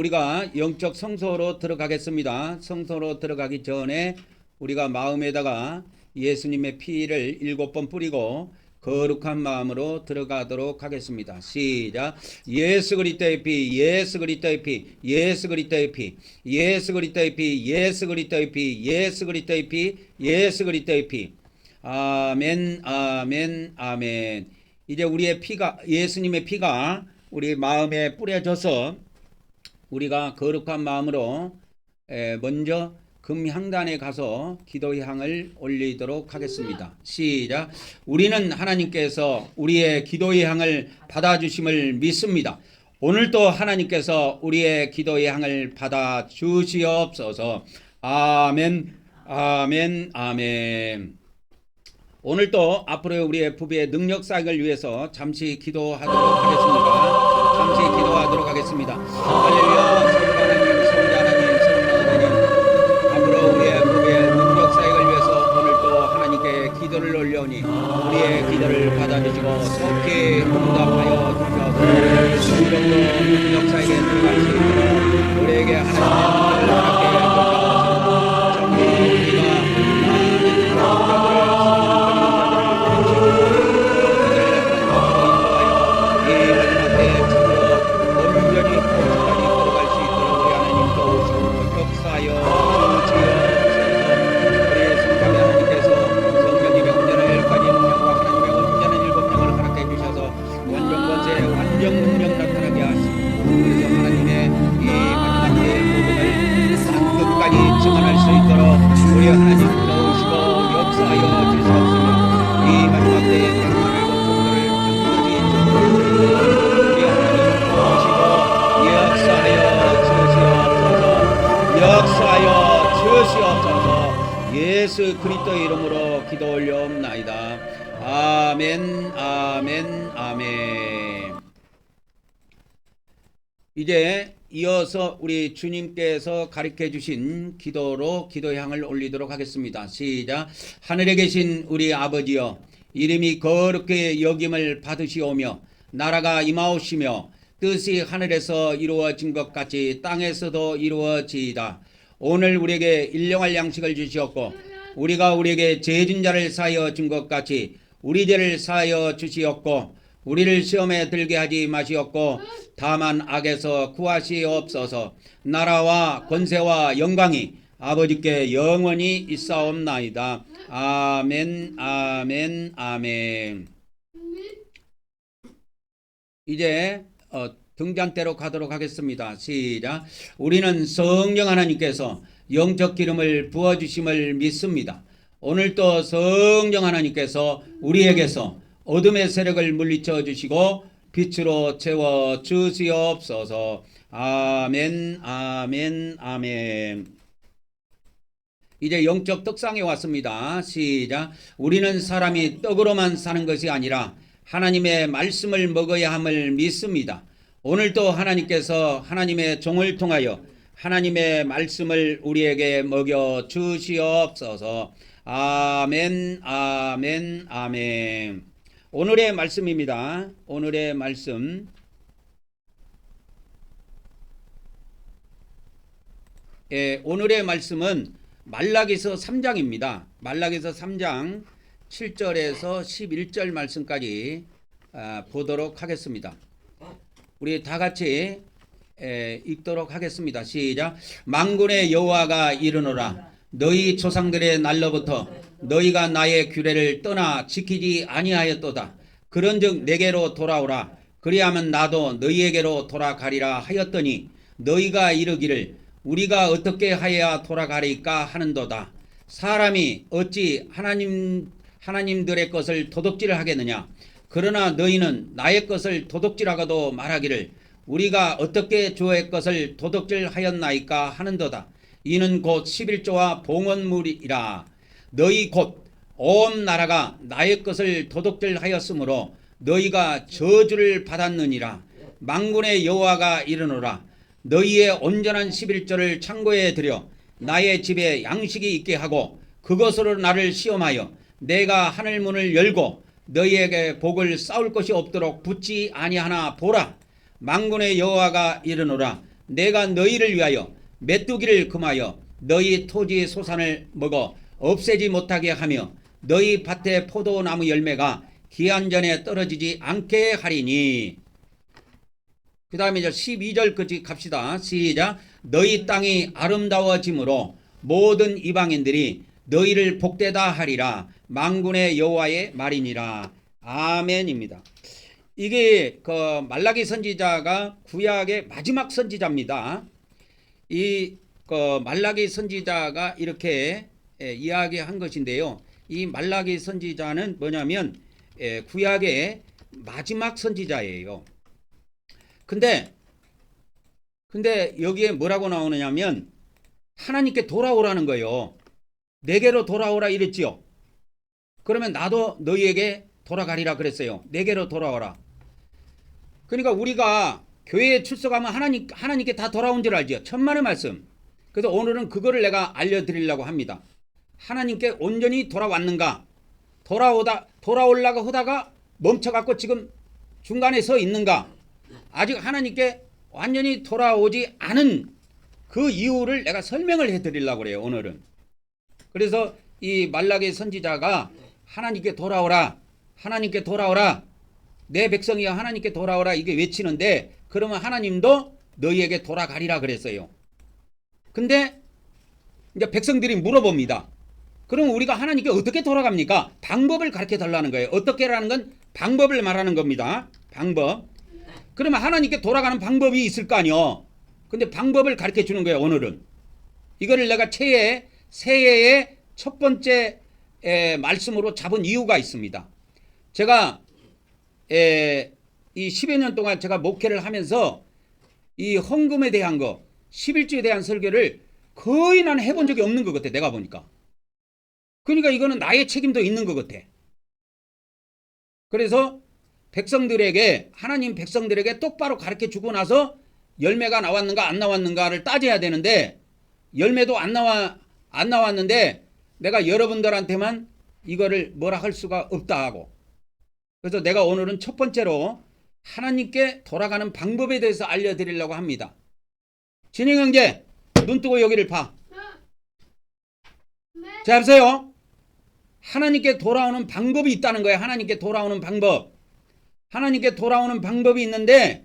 우리가 영적 성소로 들어가겠습니다. 성소로 들어가기 전에 우리가 마음에다가 예수님의 피를 7번 뿌리고 거룩한 마음으로 들어가도록 하겠습니다. 시작. 예수 그리스도의 피, 예수 그리스도의 피, 예수 그리스도의 피, 예수 그리스도의 피, 예수 그리스도의 피, 예수 그리스도의 피, 예수 그리스도의 피. 아멘, 아멘, 아멘. 이제 우리의 피가, 예수님의 피가 우리 마음에 뿌려져서 우리가 거룩한 마음으로 먼저 금향단에 가서 기도의 향을 올리도록 하겠습니다. 시작. 우리는 하나님께서 우리의 기도의 향을 받아주심을 믿습니다. 오늘도 하나님께서 우리의 기도의 향을 받아주시옵소서. 아멘, 아멘, 아멘. 오늘도 앞으로 우리의 부부의 능력 사역을 위해서 잠시 기도하도록 하겠습니다. 잠시 기도하도록 하겠습니다. 할렐루야. 성부 하나님, 성자 하나님, 성령 하나님, 앞으로 우리의 부부의 능력 사역을 위해서 오늘도 하나님께 기도를 올려오니 우리의 기도를 받아주시고 속히 응답하여 주셔서 오늘도 능력 사역에 들어갈 수 있도록 우리에게 하나님의 능력을 받게 해주셔서 정말 우리가 많은 능력을 우리 하나님 도우시고 역사하여 주시옵소서. 이 마지막 때에 평안을 공성들을 우리 하나님 도우시고 역사하여 주시옵소서. 예수 그리스도의 이름으로 기도 올려옵나이다. 아멘, 아멘, 아멘. 이제 이어서 우리 주님께서 가르쳐 주신 기도로 기도의 향을 올리도록 하겠습니다. 시작. 하늘에 계신 우리 아버지여, 이름이 거룩히 여김을 받으시오며 나라가 임하오시며 뜻이 하늘에서 이루어진 것 같이 땅에서도 이루어지이다. 오늘 우리에게 일용할 양식을 주시옵고 우리가 우리에게 죄진 자를 사하여 준 것 같이 우리 죄를 사하여 주시옵고 우리를 시험에 들게 하지 마시옵고 다만 악에서 구하시옵소서. 나라와 권세와 영광이 아버지께 영원히 있사옵나이다. 아멘, 아멘, 아멘. 이제 등잔대로 가도록 하겠습니다. 시작. 우리는 성령 하나님께서 영적 기름을 부어주심을 믿습니다. 오늘도 성령 하나님께서 우리에게서 어둠의 세력을 물리쳐 주시고 빛으로 채워 주시옵소서. 아멘, 아멘, 아멘. 이제 영적 떡상에 왔습니다. 시작. 우리는 사람이 떡으로만 사는 것이 아니라 하나님의 말씀을 먹어야 함을 믿습니다. 오늘도 하나님께서 하나님의 종을 통하여 하나님의 말씀을 우리에게 먹여 주시옵소서. 아멘, 아멘, 아멘. 오늘의 말씀입니다. 오늘의 말씀. 오늘의 말씀은 말라기서 3장입니다. 말라기서 3장 7절에서 11절 말씀까지 보도록 하겠습니다. 우리 다 같이 읽도록 하겠습니다. 시작. 만군의 여호와가 이르노라. 너희 조상들의 날로부터 너희가 나의 규례를 떠나 지키지 아니하였도다. 그런즉 내게로 돌아오라. 그리하면 나도 너희에게로 돌아가리라 하였더니 너희가 이르기를 우리가 어떻게 하여야 돌아가리까 하는도다. 사람이 어찌 하나님들의 것을 도둑질 하겠느냐. 그러나 너희는 나의 것을 도둑질하고도 말하기를 우리가 어떻게 주의 것을 도둑질하였나이까 하는도다. 이는 곧 11조와 봉헌물이라. 너희 곧 온 나라가 나의 것을 도둑질하였으므로 너희가 저주를 받았느니라. 만군의 여호와가 이르노라. 너희의 온전한 11조를 창고에 들여 나의 집에 양식이 있게 하고 그것으로 나를 시험하여 내가 하늘문을 열고 너희에게 복을 쌓을 것이 없도록 붙지 아니하나 보라. 만군의 여호와가 이르노라. 내가 너희를 위하여 메뚜기를 금하여 너희 토지의 소산을 먹어 없애지 못하게 하며 너희 밭의 포도나무 열매가 기한 전에 떨어지지 않게 하리니. 그 다음에 이제 12절까지 갑시다. 시작. 너희 땅이 아름다워짐으로 모든 이방인들이 너희를 복되다 하리라. 만군의 여호와의 말이니라. 아멘입니다. 이게 그 말라기 선지자가 구약의 마지막 선지자입니다. 이 그 말라기 선지자가 이렇게 이야기한 것인데요. 이 말라기 선지자는 뭐냐면 구약의 마지막 선지자예요. 근데 여기에 뭐라고 나오느냐면 하나님께 돌아오라는 거예요. 내게로 돌아오라 이랬지요. 그러면 나도 너희에게 돌아가리라 그랬어요. 내게로 돌아오라. 그러니까 우리가 교회에 출석하면 하나님께 다 돌아온 줄 알죠. 천만의 말씀. 그래서 오늘은 그거를 내가 알려드리려고 합니다. 하나님께 온전히 돌아왔는가? 돌아오려고 하다가 멈춰갖고 지금 중간에 서 있는가? 아직 하나님께 완전히 돌아오지 않은 그 이유를 내가 설명을 해드리려고 그래요. 오늘은. 그래서 이 말라기 선지자가 하나님께 돌아오라, 하나님께 돌아오라, 내 백성이여 하나님께 돌아오라 이게 외치는데, 그러면 하나님도 너희에게 돌아가리라 그랬어요. 근데 이제 백성들이 물어봅니다. 그럼 우리가 하나님께 어떻게 돌아갑니까? 방법을 가르쳐 달라는 거예요. 어떻게라는 건 방법을 말하는 겁니다. 방법. 그러면 하나님께 돌아가는 방법이 있을 거 아니요. 근데 방법을 가르쳐 주는 거예요. 오늘은. 이거를 내가 새해의 첫 번째 말씀으로 잡은 이유가 있습니다. 제가 이 10여 년 동안 제가 목회를 하면서 이 헌금에 대한 거, 11조에 대한 설교를 거의 난 해본 적이 없는 것 같아. 내가 보니까. 그러니까 이거는 나의 책임도 있는 것 같아. 그래서 하나님 백성들에게 똑바로 가르쳐 주고 나서 열매가 나왔는가 안 나왔는가를 따져야 되는데, 열매도 안 나왔는데 내가 여러분들한테만 이거를 뭐라 할 수가 없다 하고, 그래서 내가 오늘은 첫 번째로 하나님께 돌아가는 방법에 대해서 알려드리려고 합니다. 진영 형제, 눈 뜨고 여기를 봐. 자, 보세요. 하나님께 돌아오는 방법이 있다는 거예요. 하나님께 돌아오는 방법. 하나님께 돌아오는 방법이 있는데,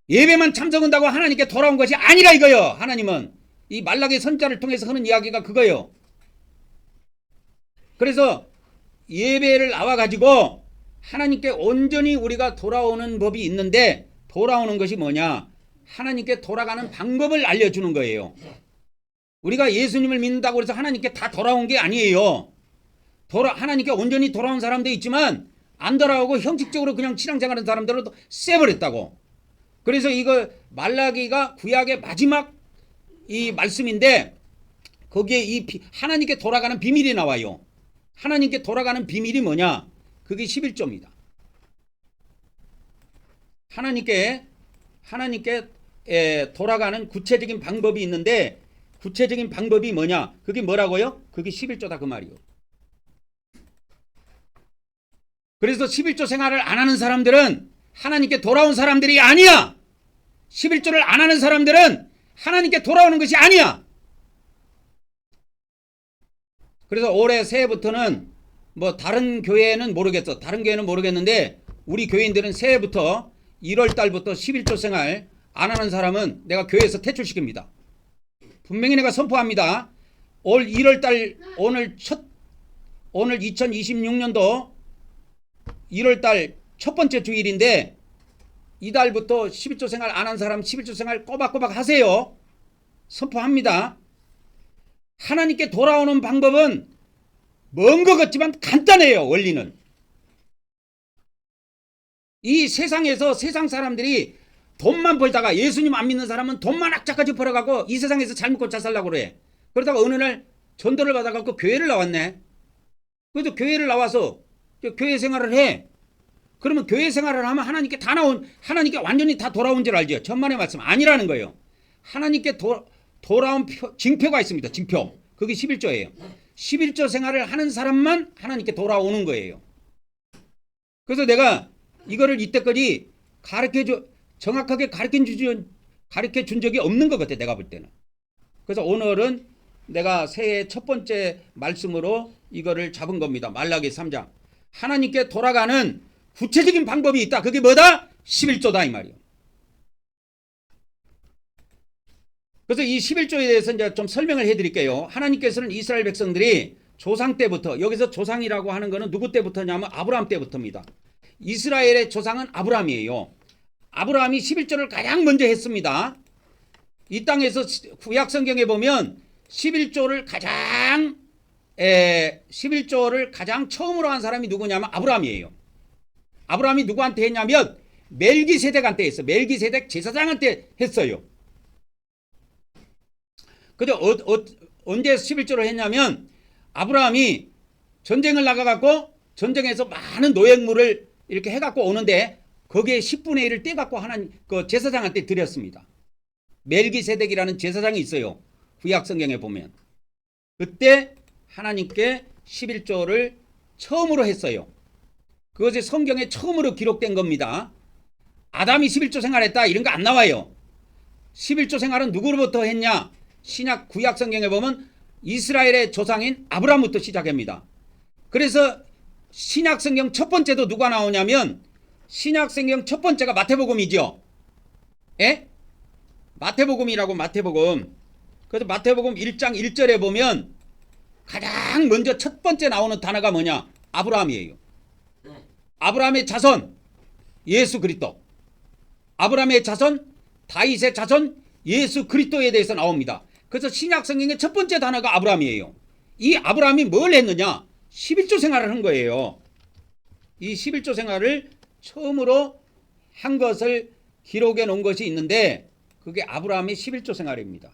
예배만 참석한다고 하나님께 돌아온 것이 아니라 이거요. 하나님은 이 말라기 선자를 통해서 하는 이야기가 그거예요. 그래서 예배를 나와가지고 하나님께 온전히 우리가 돌아오는 법이 있는데, 돌아오는 것이 뭐냐? 하나님께 돌아가는 방법을 알려주는 거예요. 우리가 예수님을 믿는다고 해서 하나님께 다 돌아온 게 아니에요. 하나님께 온전히 돌아온 사람도 있지만 안 돌아오고 형식적으로 그냥 신앙생활하는 사람들은 또 쎄버렸다고. 그래서 이거 말라기가 구약의 마지막 이 말씀인데, 거기에 이 하나님께 돌아가는 비밀이 나와요. 하나님께 돌아가는 비밀이 뭐냐? 그게 11조입니다. 하나님께 돌아가는 구체적인 방법이 있는데, 구체적인 방법이 뭐냐? 그게 뭐라고요? 그게 11조다 그 말이요. 그래서 11조 생활을 안 하는 사람들은 하나님께 돌아온 사람들이 아니야. 11조를 안 하는 사람들은 하나님께 돌아오는 것이 아니야. 그래서 올해 새해부터는 뭐 다른 교회는 모르겠어. 다른 교회는 모르겠는데 우리 교인들은 새해부터 1월 달부터 11조 생활 안 하는 사람은 내가 교회에서 퇴출시킵니다. 분명히 내가 선포합니다. 올 1월 달 오늘 2026년도 1월 달 첫 번째 주일인데 이달부터 11조 생활 안 한 사람 11조 생활 꼬박꼬박 하세요. 선포합니다. 하나님께 돌아오는 방법은 먼 것 같지만 간단해요. 원리는. 이 세상에서 세상 사람들이 돈만 벌다가, 예수님 안 믿는 사람은 돈만 악착같이 벌어가고 이 세상에서 잘 먹고 잘 살려고 그래. 그러다가 어느 날 전도를 받아갖고 교회를 나왔네. 그래서 교회를 나와서 교회 생활을 해. 그러면 교회 생활을 하면 하나님께 완전히 다 돌아온 줄 알죠. 천만의 말씀 아니라는 거예요. 하나님께 돌아온 징표가 있습니다. 징표. 그게 11조예요. 11조 생활을 하는 사람만 하나님께 돌아오는 거예요. 그래서 내가 이거를 이때까지 정확하게 가르쳐 가르쳐 준 적이 없는 것 같아, 내가 볼 때는. 그래서 오늘은 내가 새해 첫 번째 말씀으로 이거를 잡은 겁니다. 말라기 3장. 하나님께 돌아가는 구체적인 방법이 있다. 그게 뭐다? 11조다 이 말이에요. 그래서 이 11조에 대해서 이제 좀 설명을 해드릴게요. 하나님께서는 이스라엘 백성들이 조상 때부터, 여기서 조상이라고 하는 것은 누구 때부터냐면 아브라함 때부터입니다. 이스라엘의 조상은 아브라함이에요. 아브라함이 11조를 가장 먼저 했습니다. 이 땅에서 구약 성경에 보면 11조를 가장 처음으로 한 사람이 누구냐면 아브라함이에요. 아브라함이 누구한테 했냐면 멜기세덱한테 했어. 멜기세덱 제사장한테 했어요. 근데 언제 11조를 했냐면 아브라함이 전쟁을 나가갖고 전쟁에서 많은 노획물을 이렇게 해갖고 오는데 거기에 10분의 1을 떼갖고 하나님 그 제사장한테 드렸습니다. 멜기세덱이라는 제사장이 있어요. 구약 성경에 보면. 그때 하나님께 11조를 처음으로 했어요. 그것이 성경에 처음으로 기록된 겁니다. 아담이 11조 생활했다 이런 거 안 나와요. 11조 생활은 누구로부터 했냐? 신약 구약 성경에 보면 이스라엘의 조상인 아브라함부터 시작합니다. 그래서 신약 성경 첫 번째도 누가 나오냐면 신약 성경 첫 번째가 마태복음이죠. 예? 마태복음이라고 마태복음. 그래서 마태복음 1장 1절에 보면 가장 먼저 첫 번째 나오는 단어가 뭐냐? 아브라함이에요. 아브라함의 자손 예수 그리스도. 아브라함의 자손 다윗의 자손 예수 그리스도에 대해서 나옵니다. 그래서 신약 성경의 첫 번째 단어가 아브라함이에요. 이 아브라함이 뭘 했느냐? 11조 생활을 한 거예요. 이 11조 생활을 처음으로 한 것을 기록해 놓은 것이 있는데 그게 아브라함의 11조 생활입니다.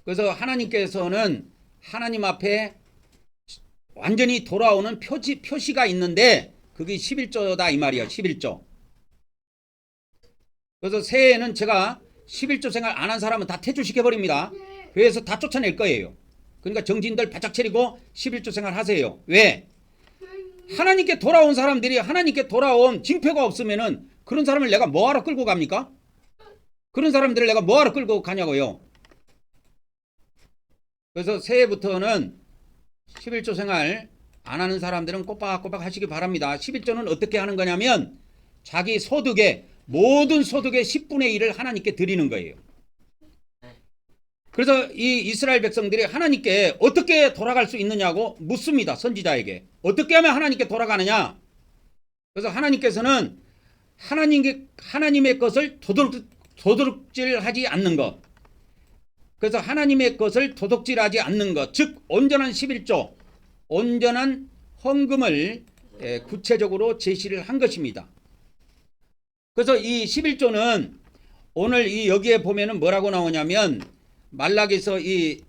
그래서 하나님께서는 하나님 앞에 완전히 돌아오는 표시가 있는데 그게 11조다 이 말이에요. 11조. 그래서 새해에는 제가 11조 생활 안 한 사람은 다 퇴출시켜버립니다. 그래서 다 쫓아낼 거예요. 그러니까 정치인들 바짝 차리고 11조 생활 하세요. 왜? 하나님께 돌아온 사람들이 하나님께 돌아온 징표가 없으면은 그런 사람을 내가 뭐하러 끌고 갑니까? 그런 사람들을 내가 뭐하러 끌고 가냐고요. 그래서 새해부터는 11조 생활 안 하는 사람들은 꼬박꼬박 하시기 바랍니다. 11조는 어떻게 하는 거냐면 자기 소득의 모든 소득의 10분의 1을 하나님께 드리는 거예요. 그래서 이 이스라엘 백성들이 하나님께 어떻게 돌아갈 수 있느냐고 묻습니다. 선지자에게. 어떻게 하면 하나님께 돌아가느냐? 그래서 하나님께서는 하나님의 것을 도둑질하지 않는 것. 그래서 하나님의 것을 도둑질하지 않는 것. 즉 온전한 11조, 온전한 헌금을 구체적으로 제시를 한 것입니다. 그래서 이 11조는 오늘 이 여기에 보면은 뭐라고 나오냐면 말라기서 이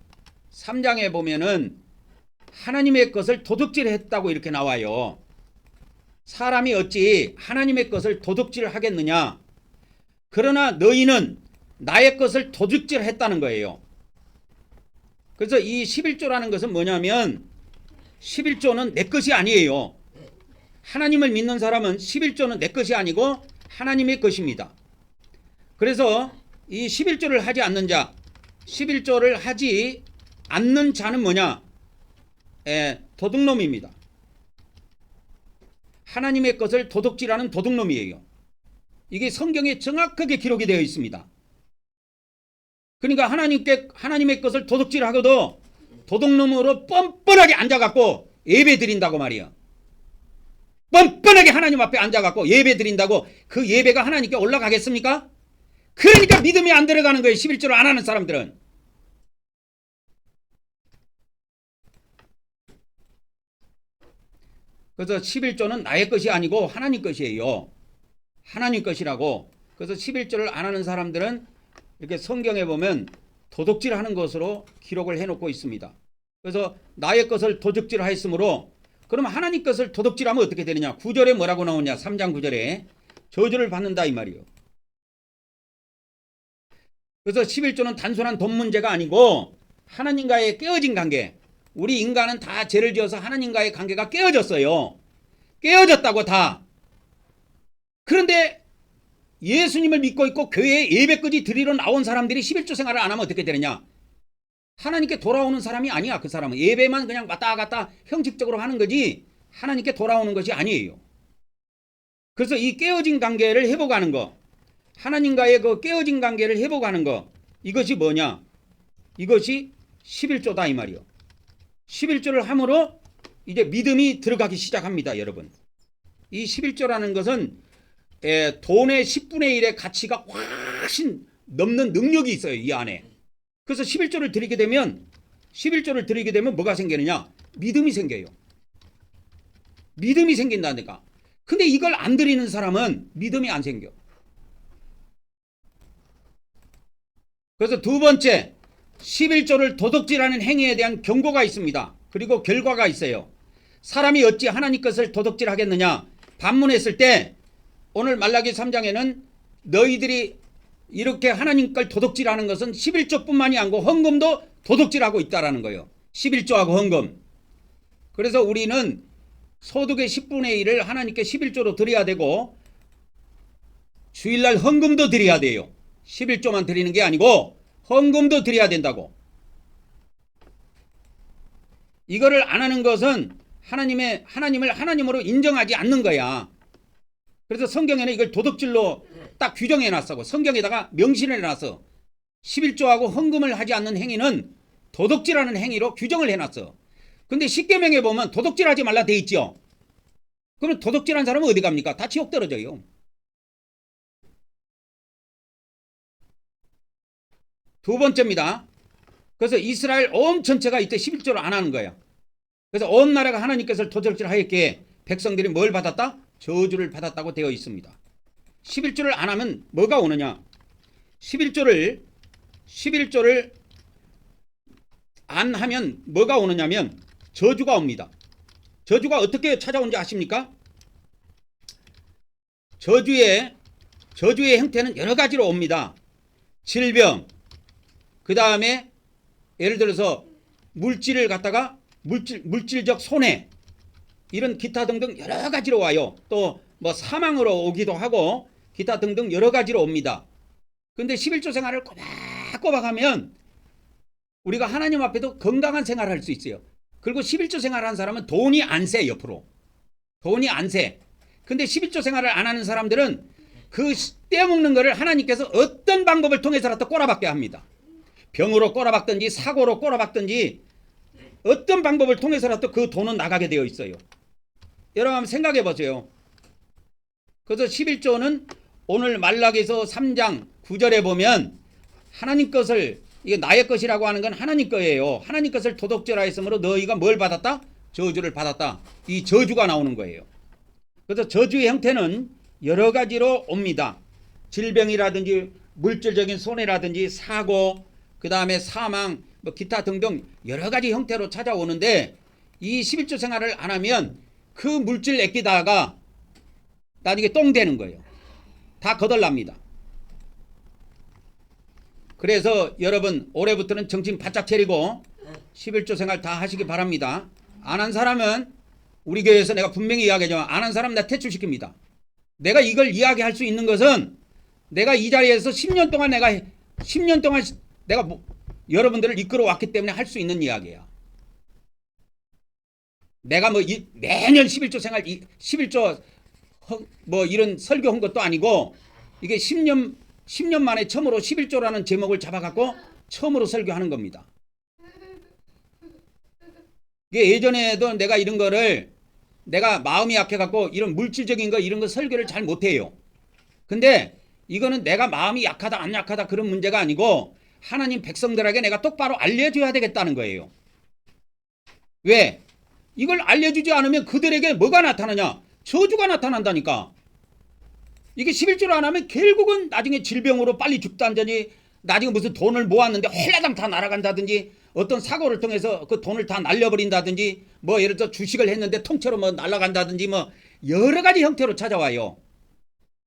3장에 보면은 하나님의 것을 도둑질했다고 이렇게 나와요. 사람이 어찌 하나님의 것을 도둑질하겠느냐? 그러나 너희는 나의 것을 도둑질했다는 거예요. 그래서 이 11조라는 것은 뭐냐면 11조는 내 것이 아니에요. 하나님을 믿는 사람은 11조는 내 것이 아니고 하나님의 것입니다. 그래서 이 11조를 하지 않는 자, 11조를 하지 않는 자는 뭐냐? 도둑놈입니다. 하나님의 것을 도둑질하는 도둑놈이에요. 이게 성경에 정확하게 기록이 되어 있습니다. 그러니까 하나님의 것을 도둑질하고도 도둑놈으로 뻔뻔하게 앉아갖고 예배 드린다고 말이야. 뻔뻔하게 하나님 앞에 앉아갖고 예배 드린다고 그 예배가 하나님께 올라가겠습니까? 그러니까 믿음이 안 들어가는 거예요. 11조를 안 하는 사람들은. 그래서 11조는 나의 것이 아니고 하나님 것이에요. 하나님 것이라고. 그래서 11조를 안 하는 사람들은 이렇게 성경에 보면 도둑질하는 것으로 기록을 해놓고 있습니다. 그래서 나의 것을 도둑질하였으므로 그럼 하나님 것을 도둑질하면 어떻게 되느냐? 9절에 뭐라고 나오냐? 3장 9절에 저주를 받는다 이 말이에요. 그래서 11조는 단순한 돈 문제가 아니고 하나님과의 깨어진 관계. 우리 인간은 다 죄를 지어서 하나님과의 관계가 깨어졌어요. 깨어졌다고 다. 그런데 예수님을 믿고 있고 교회에 예배까지 드리러 나온 사람들이 11조 생활을 안 하면 어떻게 되느냐? 하나님께 돌아오는 사람이 아니야. 그 사람은 예배만 그냥 왔다 갔다 형식적으로 하는 거지 하나님께 돌아오는 것이 아니에요. 그래서 이 깨어진 관계를 회복하는 거, 하나님과의 그 깨어진 관계를 회복하는 거, 이것이 뭐냐? 이것이 11조다 이 말이요. 11조를 함으로 이제 믿음이 들어가기 시작합니다, 여러분. 이 11조라는 것은 돈의 10분의 1의 가치가 훨씬 넘는 능력이 있어요, 이 안에. 그래서 11조를 드리게 되면 뭐가 생기느냐? 믿음이 생겨요. 믿음이 생긴다니까. 근데 이걸 안 드리는 사람은 믿음이 안 생겨. 그래서 두 번째, 11조를 도둑질하는 행위에 대한 경고가 있습니다. 그리고 결과가 있어요. 사람이 어찌 하나님 것을 도둑질하겠느냐? 반문했을 때 오늘 말라기 3장에는 너희들이 이렇게 하나님 걸 도둑질하는 것은 11조뿐만이 아니고 헌금도 도둑질하고 있다라는 거예요. 11조하고 헌금. 그래서 우리는 소득의 10분의 1을 하나님께 11조로 드려야 되고 주일날 헌금도 드려야 돼요. 11조만 드리는 게 아니고 헌금도 드려야 된다고. 이거를 안 하는 것은 하나님을 하나님으로 인정하지 않는 거야. 그래서 성경에는 이걸 도둑질로 딱 규정해 놨어. 성경에다가 명시해 놨어. 11조하고 헌금을 하지 않는 행위는 도둑질하는 행위로 규정을 해놨어. 근데 십계명에 보면 도둑질하지 말라 돼 있죠. 그러면 도둑질한 사람은 어디 갑니까? 다 지옥 떨어져요. 두 번째입니다. 그래서 이스라엘 온 전체가 이때 11조를 안 하는 거예요. 그래서 온 나라가 하나님께서 도둑질하였기에 백성들이 뭘 받았다? 저주를 받았다고 되어 있습니다. 11조를 안 하면 뭐가 오느냐? 11조를 안 하면 뭐가 오느냐면 저주가 옵니다. 저주가 어떻게 찾아오는지 아십니까? 저주의 형태는 여러 가지로 옵니다. 질병, 그 다음에 예를 들어서 물질을 갖다가 물질적 손해, 이런 기타 등등 여러 가지로 와요. 또 뭐 사망으로 오기도 하고 기타 등등 여러 가지로 옵니다. 근데 11조 생활을 꼬박꼬박 하면 우리가 하나님 앞에도 건강한 생활을 할 수 있어요. 그리고 11조 생활을 한 사람은 돈이 안 새, 옆으로. 돈이 안 새. 근데 11조 생활을 안 하는 사람들은 그 떼먹는 거를 하나님께서 어떤 방법을 통해서라도 꼬라박게 합니다. 병으로 꼬라박든지 사고로 꼬라박든지 어떤 방법을 통해서라도 그 돈은 나가게 되어 있어요. 여러분 한번 생각해 보세요. 그래서 11조는 오늘 말라기서 3장 9절에 보면 하나님 것을, 이게 나의 것이라고 하는 건 하나님 거예요. 하나님 것을 도둑질하였으므로 너희가 뭘 받았다? 저주를 받았다. 이 저주가 나오는 거예요. 그래서 저주의 형태는 여러 가지로 옵니다. 질병이라든지 물질적인 손해라든지 사고, 그 다음에 사망, 뭐 기타 등등 여러 가지 형태로 찾아오는데 이 11조 생활을 안 하면 그 물질 애끼다가 나중에 똥 되는 거예요. 다 거덜납니다. 그래서 여러분 올해부터는 정신 바짝 차리고 11조 생활 다 하시기 바랍니다. 안 한 사람은 우리 교회에서 내가 분명히 이야기하지만 안 한 사람 나 퇴출시킵니다. 내가 이걸 이야기할 수 있는 것은 내가 이 자리에서 10년 동안 내가 여러분들을 이끌어 왔기 때문에 할 수 있는 이야기야. 내가 뭐 매년 11조 생활 11조 뭐 이런 설교한 것도 아니고 이게 10년 만에 처음으로 11조라는 제목을 잡아갖고 처음으로 설교하는 겁니다. 이게 예전에도 내가 이런 거를 내가 마음이 약해갖고 이런 물질적인 거 이런 거 설교를 잘 못해요. 근데 이거는 내가 마음이 약하다 안 약하다 그런 문제가 아니고 하나님 백성들에게 내가 똑바로 알려줘야 되겠다는 거예요. 왜? 이걸 알려주지 않으면 그들에게 뭐가 나타나냐? 저주가 나타난다니까. 이게 11조를 안 하면 결국은 나중에 질병으로 빨리 죽다든지 나중에 무슨 돈을 모았는데 홀라당 다 날아간다든지 어떤 사고를 통해서 그 돈을 다 날려버린다든지 뭐 예를 들어 주식을 했는데 통째로 뭐 날아간다든지 뭐 여러 가지 형태로 찾아와요.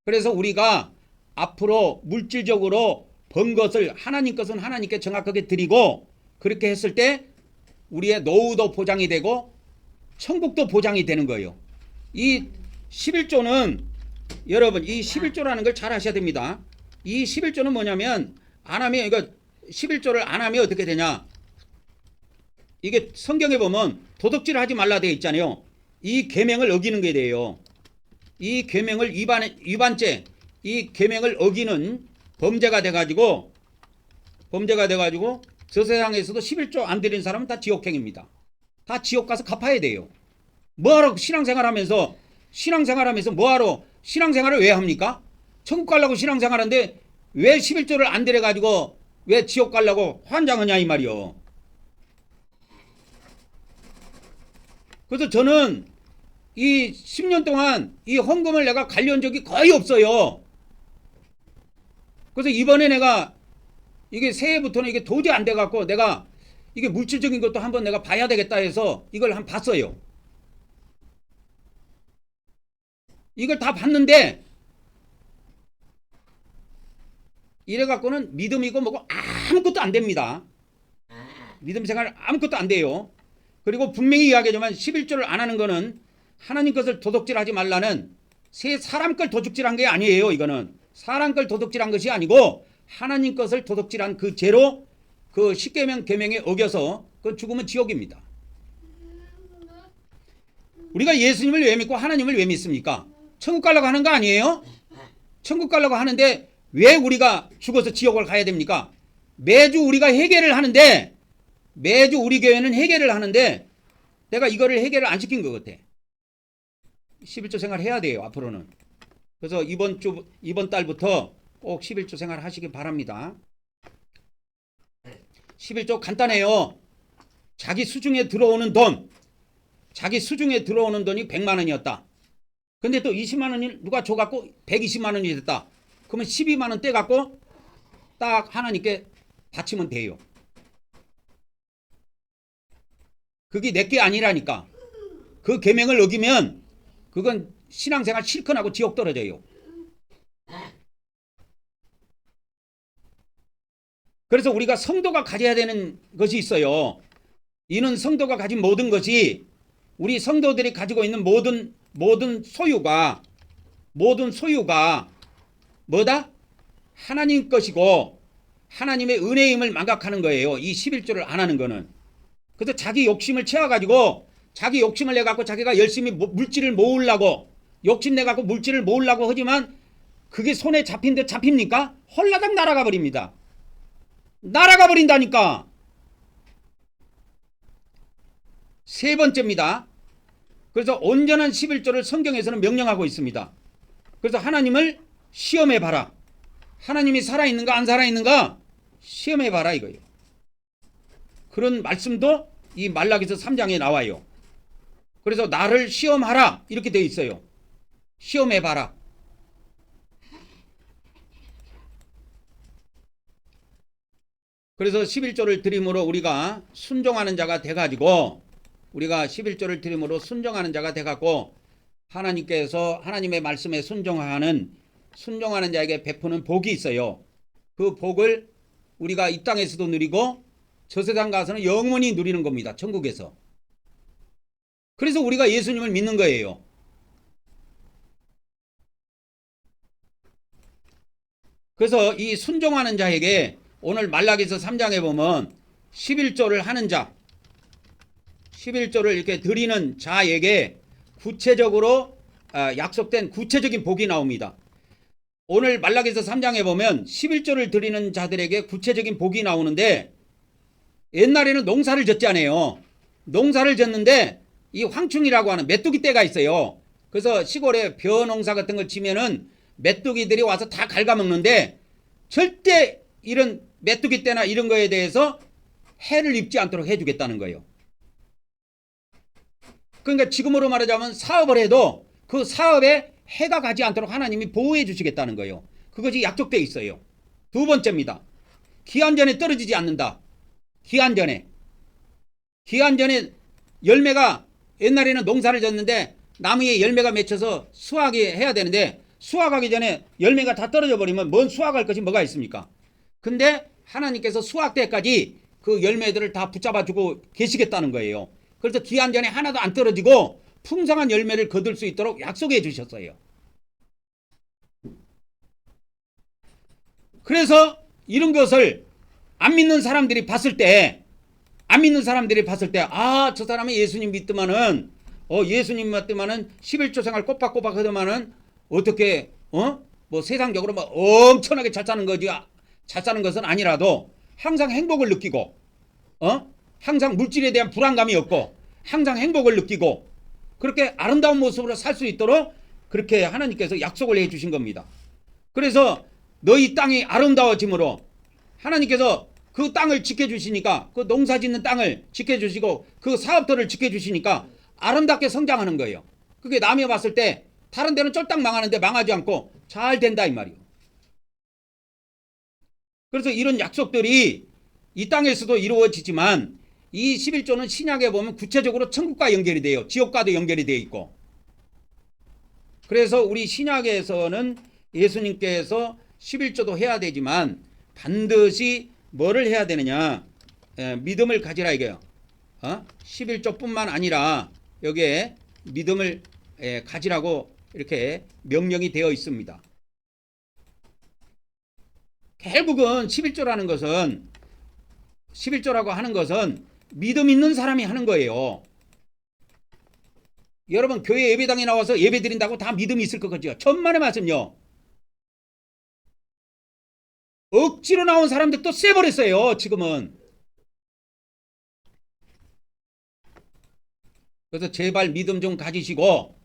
그래서 우리가 앞으로 물질적으로 번 것을 하나님 것은 하나님께 정확하게 드리고 그렇게 했을 때 우리의 노후도 보장이 되고 천국도 보장이 되는 거예요. 이 11조는 여러분 이 11조라는 걸 잘 아셔야 됩니다. 이 11조는 뭐냐면 안 하면 이거 11조를 안 하면 어떻게 되냐? 이게 성경에 보면 도둑질을 하지 말라 되어 있잖아요. 이 계명을 어기는 게 돼요. 이 계명을 위반죄, 이 계명을 어기는 범죄가 돼가지고 저 세상에서도 11조 안 드린 사람은 다 지옥행입니다. 다 지옥 가서 갚아야 돼요. 뭐하러 신앙생활하면서 뭐하러 신앙생활을 왜 합니까? 천국 가려고 신앙생활하는데 왜 11조를 안 드려가지고 왜 지옥 가려고 환장하냐 이 말이요. 그래서 저는 이 10년 동안 이 헌금을 내가 관리한 적이 거의 없어요. 그래서 이번에 내가 이게 새해부터는 이게 도저히 안 돼갖고 내가 이게 물질적인 것도 한번 내가 봐야 되겠다 해서 이걸 한번 봤어요. 이걸 다 봤는데 이래갖고는 믿음이고 뭐고 아무것도 안 됩니다. 믿음 생활 아무것도 안 돼요. 그리고 분명히 이야기하지만 11조를 안 하는 거는 하나님 것을 도둑질하지 말라는 사람 걸 도둑질한 게 아니에요. 이거는 사람 걸 도둑질한 것이 아니고 하나님 것을 도둑질한 그 죄로 그 십계명 계명에 어겨서 그 죽으면 지옥입니다. 우리가 예수님을 왜 믿고 하나님을 왜 믿습니까? 천국 가려고 하는 거 아니에요? 천국 가려고 하는데 왜 우리가 죽어서 지옥을 가야 됩니까? 매주 우리가 회개를 하는데 매주 우리 교회는 회개를 하는데 내가 이거를 해결을 안 시킨 것 같아. 11조 생활 해야 돼요. 앞으로는. 그래서 이번 달부터 꼭 11조 생활 하시기 바랍니다. 11조 간단해요. 자기 수중에 들어오는 돈이 100만 원이었다. 근데 또 20만 원을 누가 줘갖고 120만 원이 됐다. 그러면 12만 원 떼갖고 딱 하나님께 바치면 돼요. 그게 내게 아니라니까. 그 계명을 어기면 그건 신앙생활 실컷 하고 지옥 떨어져요. 그래서 우리가 성도가 가져야 되는 것이 있어요. 이는 성도가 가진 모든 것이 우리 성도들이 가지고 있는 모든 소유가 뭐다? 하나님 것이고 하나님의 은혜임을 망각하는 거예요. 이 11조를 안 하는 거는. 그래서 자기 욕심을 채워가지고 자기 욕심을 내갖고 자기가 열심히 물질을 모으려고 욕심내갖고 물질을 모으려고 하지만 그게 손에 잡힌 듯 잡힙니까? 홀라당 날아가 버립니다. 날아가 버린다니까. 세 번째입니다. 그래서 온전한 11조를 성경에서는 명령하고 있습니다. 그래서 하나님을 시험해 봐라. 하나님이 살아있는가 안 살아있는가 시험해 봐라 이거예요. 그런 말씀도 이 말라기서 3장에 나와요. 그래서 나를 시험하라 이렇게 되어 있어요. 시험해 봐라. 그래서 11조를 드림으로 우리가 순종하는 자가 돼가지고 우리가 11조를 드림으로 순종하는 자가 돼갖고 하나님께서 하나님의 말씀에 순종하는 자에게 베푸는 복이 있어요. 그 복을 우리가 이 땅에서도 누리고 저 세상 가서는 영원히 누리는 겁니다. 천국에서. 그래서 우리가 예수님을 믿는 거예요. 그래서 이 순종하는 자에게 오늘 말라기서 3장에 보면 11조를 하는 자, 11조를 이렇게 드리는 자에게 구체적으로 약속된 구체적인 복이 나옵니다. 오늘 말라기서 3장에 보면 11조를 드리는 자들에게 구체적인 복이 나오는데 옛날에는 농사를 졌잖아요. 농사를 졌는데 이 황충이라고 하는 메뚜기 떼가 있어요. 그래서 시골에 벼 농사 같은 걸 지면은 메뚜기들이 와서 다 갉아먹는데 절대 이런 메뚜기 떼나 이런 거에 대해서 해를 입지 않도록 해주겠다는 거예요. 그러니까 지금으로 말하자면 사업을 해도 그 사업에 해가 가지 않도록 하나님이 보호해 주시겠다는 거예요. 그것이 약속되어 있어요. 두 번째입니다. 기한 전에 떨어지지 않는다. 기한 전에 열매가 옛날에는 농사를 졌는데 나무에 열매가 맺혀서 수확이 해야 되는데 수확하기 전에 열매가 다 떨어져 버리면 뭔 수확할 것이 뭐가 있습니까? 근데 하나님께서 수확 때까지 그 열매들을 다 붙잡아 주고 계시겠다는 거예요. 그래서 기한 전에 하나도 안 떨어지고 풍성한 열매를 거둘 수 있도록 약속해 주셨어요. 그래서 이런 것을 안 믿는 사람들이 봤을 때, 아, 저 사람이 예수님 믿더만은, 예수님 믿더만은 11조 생활 꼬박꼬박 하더만은 어떻게, 뭐 세상적으로 뭐 엄청나게 잘 사는 거지, 잘 사는 것은 아니라도 항상 행복을 느끼고, 항상 물질에 대한 불안감이 없고, 항상 행복을 느끼고, 그렇게 아름다운 모습으로 살 수 있도록 그렇게 하나님께서 약속을 해 주신 겁니다. 그래서 너희 땅이 아름다워짐으로 하나님께서 그 땅을 지켜주시니까, 그 농사 짓는 땅을 지켜주시고 그 사업들을 지켜주시니까 아름답게 성장하는 거예요. 그게 남이 봤을 때 다른 데는 쫄딱 망하는데 망하지 않고 잘 된다 이 말이에요. 그래서 이런 약속들이 이 땅에서도 이루어지지만 이 11조는 신약에 보면 구체적으로 천국과 연결이 돼요. 지옥과도 연결이 되어 있고. 그래서 우리 신약에서는 예수님께서 11조도 해야 되지만 반드시 뭐를 해야 되느냐, 믿음을 가지라 이게요. 11조뿐만 아니라 여기에 믿음을 가지라고 이렇게 명령이 되어 있습니다. 결국은 11조라고 하는 것은 믿음 있는 사람이 하는 거예요. 여러분 교회 예배당에 나와서 예배 드린다고 다 믿음이 있을 것 같죠? 천만의 말씀요. 억지로 나온 사람들 또 쎄버렸어요 지금은. 그래서 제발 믿음 좀 가지시고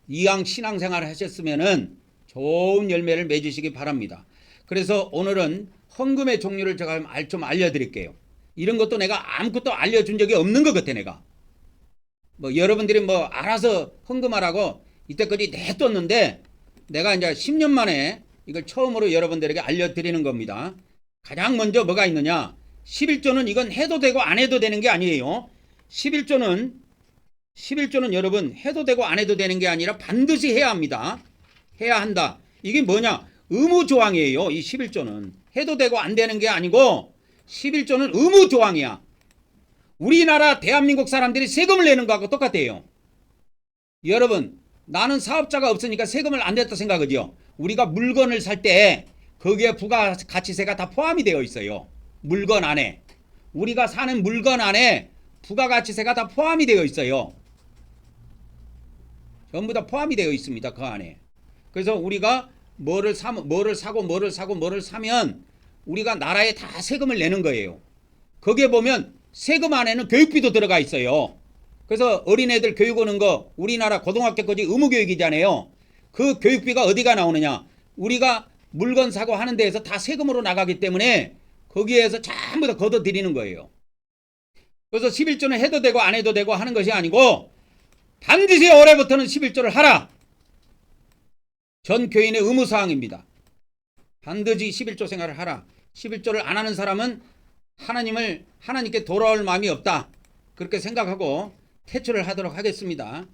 이왕 신앙생활을 하셨으면은 좋은 열매를 맺으시기 바랍니다. 그래서 오늘은 헌금의 종류를 제가 좀 알려드릴게요. 이런 것도 내가 아무것도 알려준 적이 없는 것 같아. 내가 뭐 여러분들이 뭐 알아서 헌금하라고 이때까지 내뒀는데 내가 이제 10년 만에 이걸 처음으로 여러분들에게 알려드리는 겁니다. 가장 먼저 뭐가 있느냐, 11조는 이건 해도 되고 안 해도 되는 게 아니에요. 11조는 여러분 해도 되고 안 해도 되는 게 아니라 반드시 해야 합니다. 해야 한다. 이게 뭐냐, 의무조항이에요. 이 11조는 해도 되고 안 되는 게 아니고 11조는 의무조항이야. 우리나라 대한민국 사람들이 세금을 내는 거하고 똑같아요. 여러분 나는 사업자가 없으니까 세금을 안 냈다 생각하죠. 우리가 물건을 살 때 거기에 부가가치세가 다 포함이 되어 있어요. 물건 안에, 우리가 사는 물건 안에 부가가치세가 다 포함이 되어 있어요. 전부 다 포함이 되어 있습니다. 그 안에. 그래서 우리가 뭐를 사면 우리가 나라에 다 세금을 내는 거예요. 거기에 보면 세금 안에는 교육비도 들어가 있어요. 그래서 어린애들 교육 오는 거 우리나라 고등학교까지 의무교육이잖아요. 그 교육비가 어디가 나오느냐, 우리가 물건 사고 하는 데에서 다 세금으로 나가기 때문에 거기에서 전부 다 걷어들이는 거예요. 그래서 11조는 해도 되고 안 해도 되고 하는 것이 아니고 반드시 올해부터는 11조를 하라. 전 교인의 의무사항입니다. 반드시 11조 생활을 하라. 11조를 안 하는 사람은 하나님께 돌아올 마음이 없다. 그렇게 생각하고 퇴출을 하도록 하겠습니다.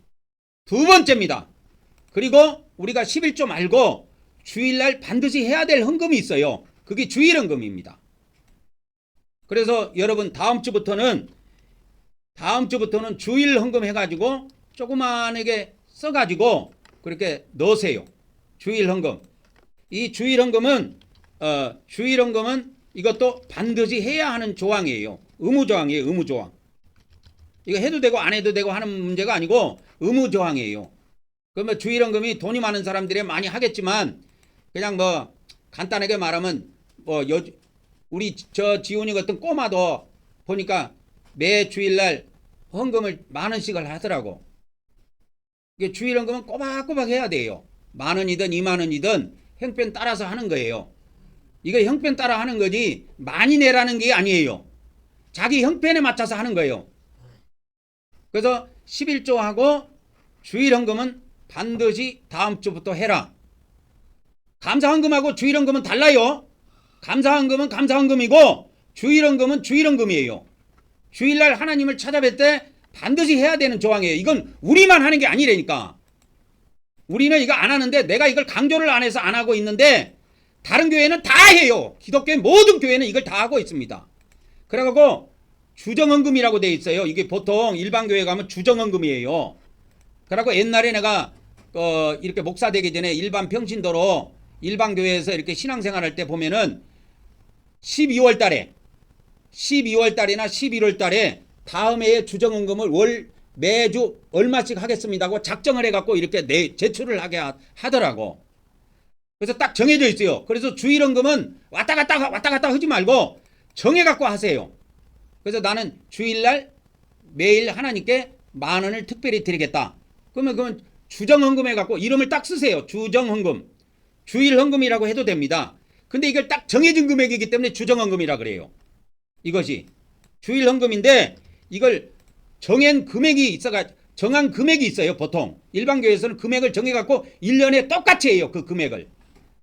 두 번째입니다. 그리고 우리가 11조 말고 주일날 반드시 해야 될 헌금이 있어요. 그게 주일헌금입니다. 그래서 여러분 다음 주부터는 주일헌금 해가지고 조그만하게 써가지고 그렇게 넣으세요. 주일헌금. 이 주일헌금은 이것도 반드시 해야 하는 조항이에요. 의무조항이에요. 의무조항. 이거 해도 되고 안 해도 되고 하는 문제가 아니고 의무조항이에요. 그러면 주일헌금이 돈이 많은 사람들이 많이 하겠지만 그냥 뭐 간단하게 말하면 뭐 우리 저 지훈이 같은 꼬마도 보니까 매 주일날 헌금을 10,000원씩을 하더라고. 이게 주일헌금은 꼬박꼬박 해야 돼요. 10,000원이든 20,000원이든 형편 따라서 하는 거예요. 이거 형편 따라 하는 거지 많이 내라는 게 아니에요. 자기 형편에 맞춰서 하는 거예요. 그래서 11조하고 주일헌금은 반드시 다음 주부터 해라. 감사헌금하고 주일헌금은 달라요. 감사헌금은 감사헌금이고 주일헌금은 주일헌금이에요. 주일날 하나님을 찾아뵐 때 반드시 해야 되는 조항이에요. 이건 우리만 하는 게 아니라니까. 우리는 이거 안 하는데, 내가 이걸 강조를 안 해서 안 하고 있는데 다른 교회는 다 해요. 기독교의 모든 교회는 이걸 다 하고 있습니다. 그래갖고 주정헌금이라고 돼 있어요. 이게 보통 일반 교회 가면 주정헌금이에요. 그래갖고 옛날에 내가 이렇게 목사 되기 전에 일반 평신도로 일반 교회에서 이렇게 신앙생활 할 때 보면은 12월 달이나 11월 달에 다음 해에 주정헌금을 매주 얼마씩 하겠습니다 하고 작정을 해갖고 이렇게 제출을 하게 하더라고. 그래서 딱 정해져 있어요. 그래서 주일헌금은 왔다 갔다 하지 말고 정해갖고 하세요. 그래서 나는 주일날 매일 하나님께 10,000원을 특별히 드리겠다. 그러면 주정헌금 해갖고 이름을 딱 쓰세요. 주정헌금. 주일헌금이라고 해도 됩니다. 근데 이걸 딱 정해진 금액이기 때문에 주정헌금이라 그래요. 이것이 주일헌금인데 이걸 정한 금액이 있어요. 보통 일반교회에서는 금액을 정해갖고 1년에 똑같이 해요. 그 금액을.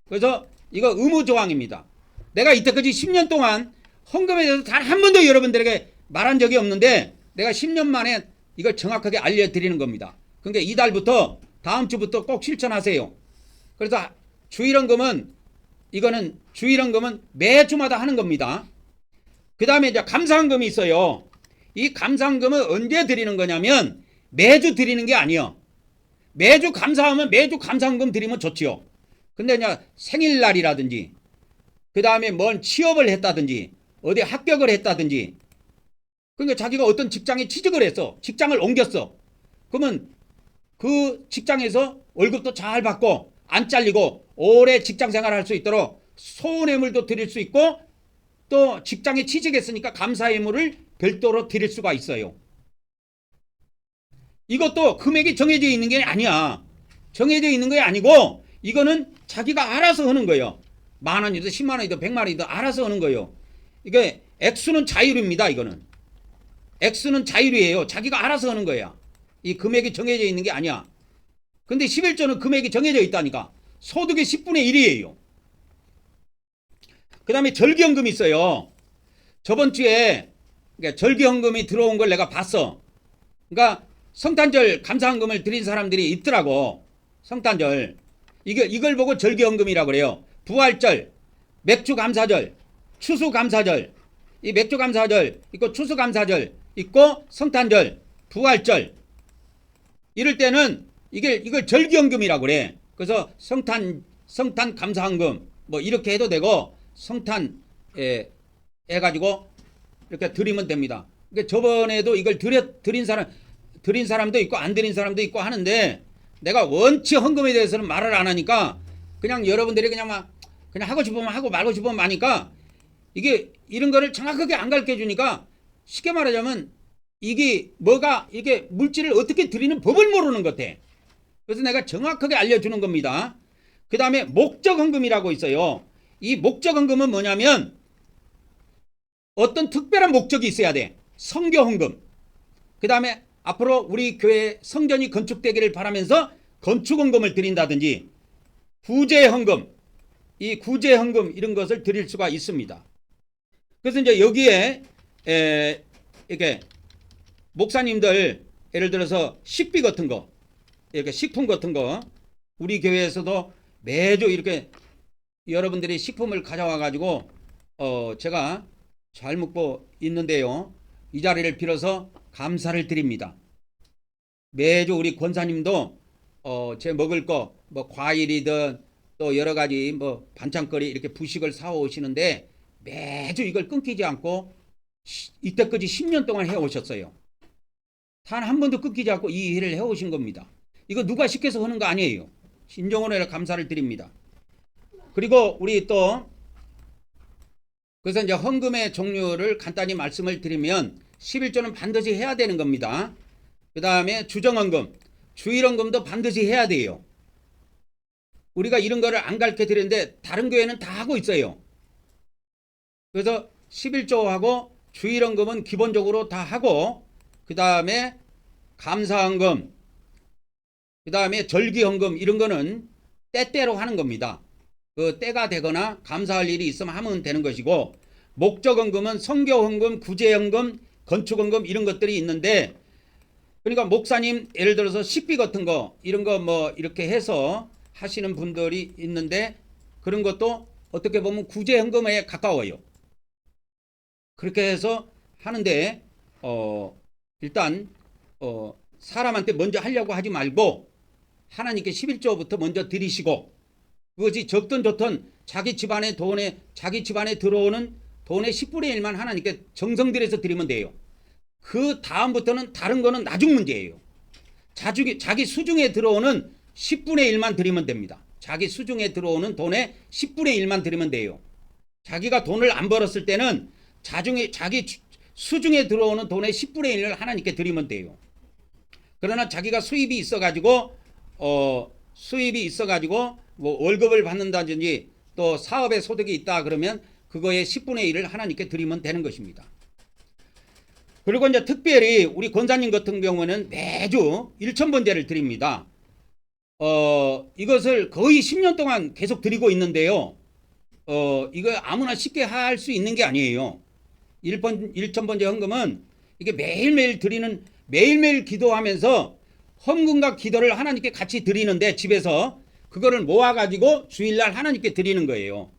그래서 이거 의무조항입니다. 내가 이때까지 10년 동안 헌금에 대해서 단 한 번도 여러분들에게 말한 적이 없는데 내가 10년 만에 이걸 정확하게 알려드리는 겁니다. 그러니까 이달부터 다음 주부터 꼭 실천하세요. 그래서 주일헌금은 매주마다 하는 겁니다. 그 다음에 이제 감사헌금이 있어요. 이 감사헌금은 언제 드리는 거냐면 매주 드리는 게 아니에요. 매주 감사하면 매주 감사헌금 드리면 좋지요. 근데 이제 생일날이라든지 그 다음에 뭔 취업을 했다든지 어디 합격을 했다든지 그러니까 자기가 어떤 직장에 취직을 했어. 직장을 옮겼어. 그러면 그 직장에서 월급도 잘 받고 안 잘리고 오래 직장 생활할 수 있도록 소원예물도 드릴 수 있고 또 직장에 취직했으니까 감사예물을 별도로 드릴 수가 있어요. 이것도 금액이 정해져 있는 게 아니야. 정해져 있는 게 아니고 이거는 자기가 알아서 하는 거예요. 10,000원이든 100,000원이든 100만원이든 알아서 하는 거예요. 이게 액수는 자율입니다. 이거는 액수는 자율이에요. 자기가 알아서 하는 거야. 이 금액이 정해져 있는 게 아니야. 근데 11조는 금액이 정해져 있다니까. 소득의 10분의 1이에요. 그 다음에 절기헌금이 있어요. 저번 주에 절기헌금이 들어온 걸 내가 봤어. 그러니까 성탄절 감사헌금을 드린 사람들이 있더라고. 성탄절. 이걸 보고 절기헌금이라고 그래요. 부활절, 맥주감사절, 추수감사절. 이 맥주감사절 있고 추수감사절 있고 성탄절, 부활절. 이럴 때는 이걸 절기헌금이라고 그래. 그래서 성탄 감사헌금 뭐 이렇게 해도 되고 성탄 해가지고 이렇게 드리면 됩니다. 그러니까 저번에도 이걸 드린 사람도 있고 안 드린 사람도 있고 하는데 내가 원치 헌금에 대해서는 말을 안 하니까 그냥 여러분들이 그냥 하고 싶으면 하고 말고 싶으면 하니까 이게 이런 거를 정확하게 안 가르쳐 주니까 쉽게 말하자면 이게 물질을 어떻게 드리는 법을 모르는 것 같아. 그래서 내가 정확하게 알려주는 겁니다. 그 다음에 목적헌금이라고 있어요. 이 목적헌금은 뭐냐면 어떤 특별한 목적이 있어야 돼. 성교헌금. 그 다음에 앞으로 우리 교회 성전이 건축되기를 바라면서 건축헌금을 드린다든지 구제헌금, 이 구제헌금 이런 것을 드릴 수가 있습니다. 그래서 이제 여기에 이렇게 목사님들 예를 들어서 식비 같은 거, 이렇게 식품 같은 거 우리 교회에서도 매주 이렇게 여러분들이 식품을 가져와 가지고 제가 잘 먹고 있는데요. 이 자리를 빌어서 감사를 드립니다. 매주 우리 권사님도 제 먹을 거 뭐 과일이든 또 여러 가지 뭐 반찬거리 이렇게 부식을 사 오시는데 매주 이걸 끊기지 않고 이때까지 10년 동안 해 오셨어요. 단 한 번도 끊기지 않고 이 일을 해 오신 겁니다. 이거 누가 시켜서 하는 거 아니에요. 신정원에 감사를 드립니다. 그리고 우리 또 그래서 이제 헌금의 종류를 간단히 말씀을 드리면 11조는 반드시 해야 되는 겁니다. 그 다음에 주정헌금, 주일헌금도 반드시 해야 돼요. 우리가 이런 거를 안 가르쳐 드리는데 다른 교회는 다 하고 있어요. 그래서 11조하고 주일헌금은 기본적으로 다 하고 그 다음에 감사헌금, 그 다음에 절기헌금 이런 거는 때때로 하는 겁니다. 그 때가 되거나 감사할 일이 있으면 하면 되는 것이고 목적헌금은 성교헌금, 구제헌금, 건축헌금 이런 것들이 있는데 그러니까 목사님 예를 들어서 식비 같은 거 이런 거 뭐 이렇게 해서 하시는 분들이 있는데 그런 것도 어떻게 보면 구제헌금에 가까워요. 그렇게 해서 하는데 일단 사람한테 먼저 하려고 하지 말고 하나님께 11조부터 먼저 드리시고 그것이 적든 좋든 자기 집안에 들어오는 돈의 10분의 1만 하나님께 정성 들여서 드리면 돼요. 그 다음부터는 다른 거는 나중 문제예요. 자기 수중에 들어오는 10분의 1만 드리면 됩니다. 자기 수중에 들어오는 돈의 10분의 1만 드리면 돼요. 자기가 돈을 안 벌었을 때는 자기 수중에 들어오는 돈의 10분의 1을 하나님께 드리면 돼요. 그러나 자기가 수입이 있어가지고 뭐 월급을 받는다든지 또 사업에 소득이 있다 그러면 그거의 10분의 1을 하나님께 드리면 되는 것입니다. 그리고 이제 특별히 우리 권사님 같은 경우는 매주 1,000번제를 드립니다. 이것을 거의 10년 동안 계속 드리고 있는데요. 이거 아무나 쉽게 할 수 있는 게 아니에요. 1,000번제 헌금은 이게 매일매일 기도하면서 헌금과 기도를 하나님께 같이 드리는데 집에서 그거를 모아가지고 주일날 하나님께 드리는 거예요.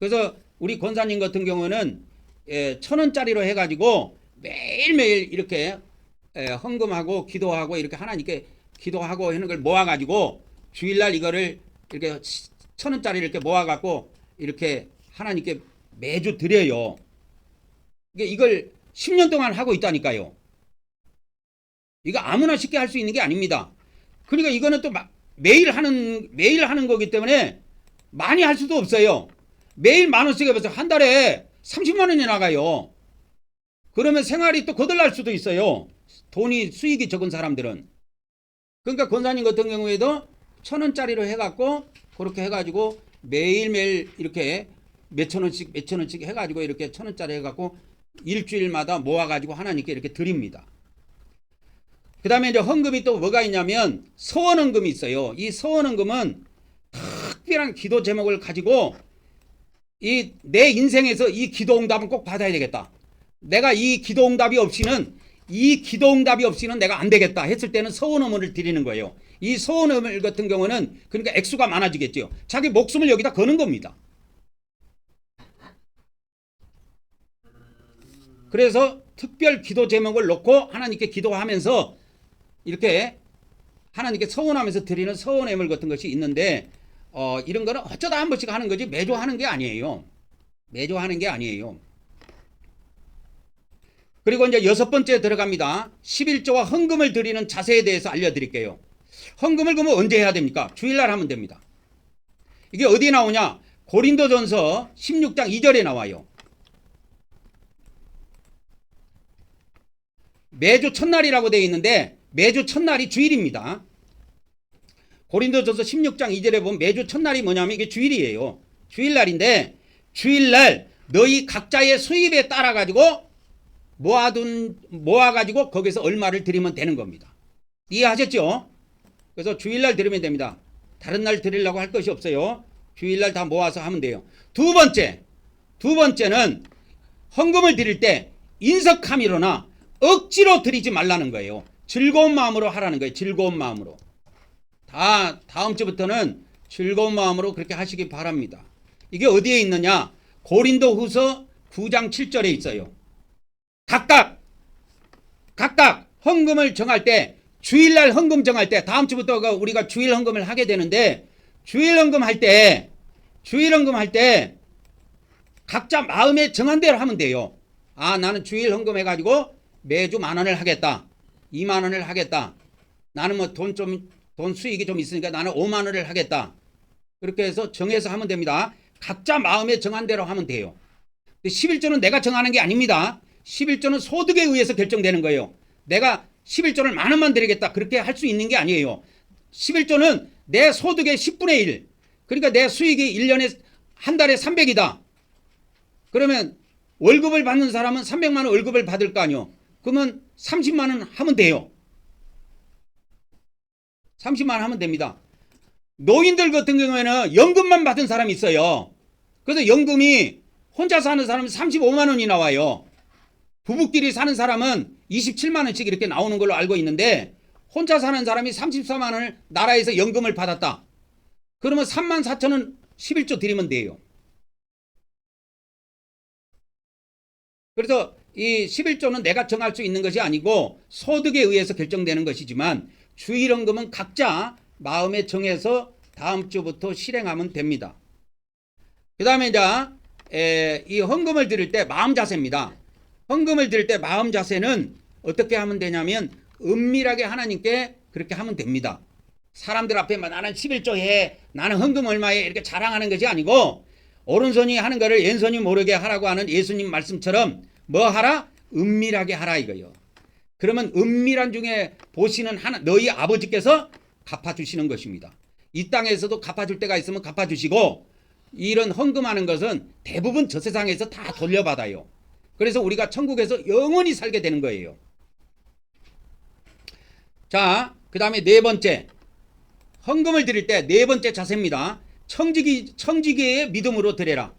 그래서 우리 권사님 같은 경우는 1,000원짜리로 해가지고 매일매일 이렇게 헌금하고 기도하고 이렇게 하나님께 기도하고 하는 걸 모아가지고 주일날 이거를 이렇게 1,000원짜리 이렇게 모아갖고 이렇게 하나님께 매주 드려요. 이걸 10년 동안 하고 있다니까요. 이거 아무나 쉽게 할 수 있는 게 아닙니다. 그러니까 이거는 또 매일 하는 거기 때문에 많이 할 수도 없어요. 매일 10,000원씩 해봐서 한 달에 30만 원이 나가요. 그러면 생활이 또 거덜날 수도 있어요. 수익이 적은 사람들은. 그러니까 권사님 같은 경우에도 1,000원짜리로 해갖고 그렇게 해가지고 매일매일 이렇게 몇천 원씩 해가지고 이렇게 1,000원짜리 해갖고 일주일마다 모아가지고 하나님께 이렇게 드립니다. 그 다음에 이제 헌금이 또 뭐가 있냐면 서원헌금이 있어요. 이 서원헌금은 특별한 기도 제목을 가지고 내 인생에서 이 기도응답은 꼭 받아야 되겠다. 내가 이 기도응답이 없이는 내가 안 되겠다 했을 때는 서원헌금을 드리는 거예요. 이 서원헌금 같은 경우는 그러니까 액수가 많아지겠죠. 자기 목숨을 여기다 거는 겁니다. 그래서 특별 기도 제목을 놓고 하나님께 기도하면서 이렇게 하나님께 서원하면서 드리는 서원 예물 같은 것이 있는데 이런 거는 어쩌다 한 번씩 하는 거지 매주 하는 게 아니에요. 그리고 이제 6번째 들어갑니다. 11조와 헌금을 드리는 자세에 대해서 알려드릴게요. 헌금을 그러면 언제 해야 됩니까? 주일날 하면 됩니다. 이게 어디에 나오냐? 고린도전서 16장 2절에 나와요. 매주 첫날이라고 되어 있는데 매주 첫날이 주일입니다. 고린도전서 16장 2절에 보면 매주 첫날이 뭐냐면 이게 주일이에요. 주일날인데 주일날 너희 각자의 수입에 따라 가지고 모아가지고 거기서 얼마를 드리면 되는 겁니다. 이해하셨죠? 그래서 주일날 드리면 됩니다. 다른 날 드리려고 할 것이 없어요. 주일날 다 모아서 하면 돼요. 두 번째는 헌금을 드릴 때 인석함이로나 억지로 드리지 말라는 거예요. 즐거운 마음으로 하라는 거예요. 즐거운 마음으로. 다음 주부터는 즐거운 마음으로 그렇게 하시기 바랍니다. 이게 어디에 있느냐? 고린도후서 9장 7절에 있어요. 각각 헌금을 정할 때 주일날 헌금 정할 때 다음 주부터 우리가 주일 헌금을 하게 되는데 주일 헌금할 때 각자 마음에 정한 대로 하면 돼요. 나는 주일 헌금 해가지고 매주 10,000원을 하겠다. 20,000원을 하겠다. 나는 뭐 돈 수익이 좀 있으니까 나는 50,000원을 하겠다. 그렇게 해서 정해서 하면 됩니다. 각자 마음에 정한 대로 하면 돼요. 11조는 내가 정하는 게 아닙니다. 11조는 소득에 의해서 결정되는 거예요. 내가 11조를 10,000원만 드리겠다. 그렇게 할 수 있는 게 아니에요. 11조는 내 소득의 10분의 1. 그러니까 내 수익이 1년에 한 달에 300이다. 그러면 월급을 받는 사람은 300만 원 월급을 받을 거 아니요. 그러면 30만 원 하면 돼요. 30만 원 하면 됩니다. 노인들 같은 경우에는 연금만 받은 사람이 있어요. 그래서 연금이 혼자 사는 사람은 35만 원이 나와요. 부부끼리 사는 사람은 27만 원씩 이렇게 나오는 걸로 알고 있는데 혼자 사는 사람이 34만 원을 나라에서 연금을 받았다. 그러면 34,000원 11조 드리면 돼요. 그래서 이 11조는 내가 정할 수 있는 것이 아니고 소득에 의해서 결정되는 것이지만 주일헌금은 각자 마음에 정해서 다음 주부터 실행하면 됩니다. 그 다음에 이제 이 헌금을 드릴 때 마음 자세입니다. 헌금을 드릴 때 마음 자세는 어떻게 하면 되냐면 은밀하게 하나님께 그렇게 하면 됩니다. 사람들 앞에 나는 11조 해, 나는 헌금 얼마에 이렇게 자랑하는 것이 아니고 오른손이 하는 거를 왼손이 모르게 하라고 하는 예수님 말씀처럼 뭐 하라? 은밀하게 하라 이거요. 그러면 은밀한 중에 보시는 하나 너희 아버지께서 갚아주시는 것입니다. 이 땅에서도 갚아줄 때가 있으면 갚아주시고 이런 헌금하는 것은 대부분 저 세상에서 다 돌려받아요. 그래서 우리가 천국에서 영원히 살게 되는 거예요. 자, 그 다음에 네 번째, 헌금을 드릴 때 네 번째 자세입니다. 청지기의 믿음으로 드려라.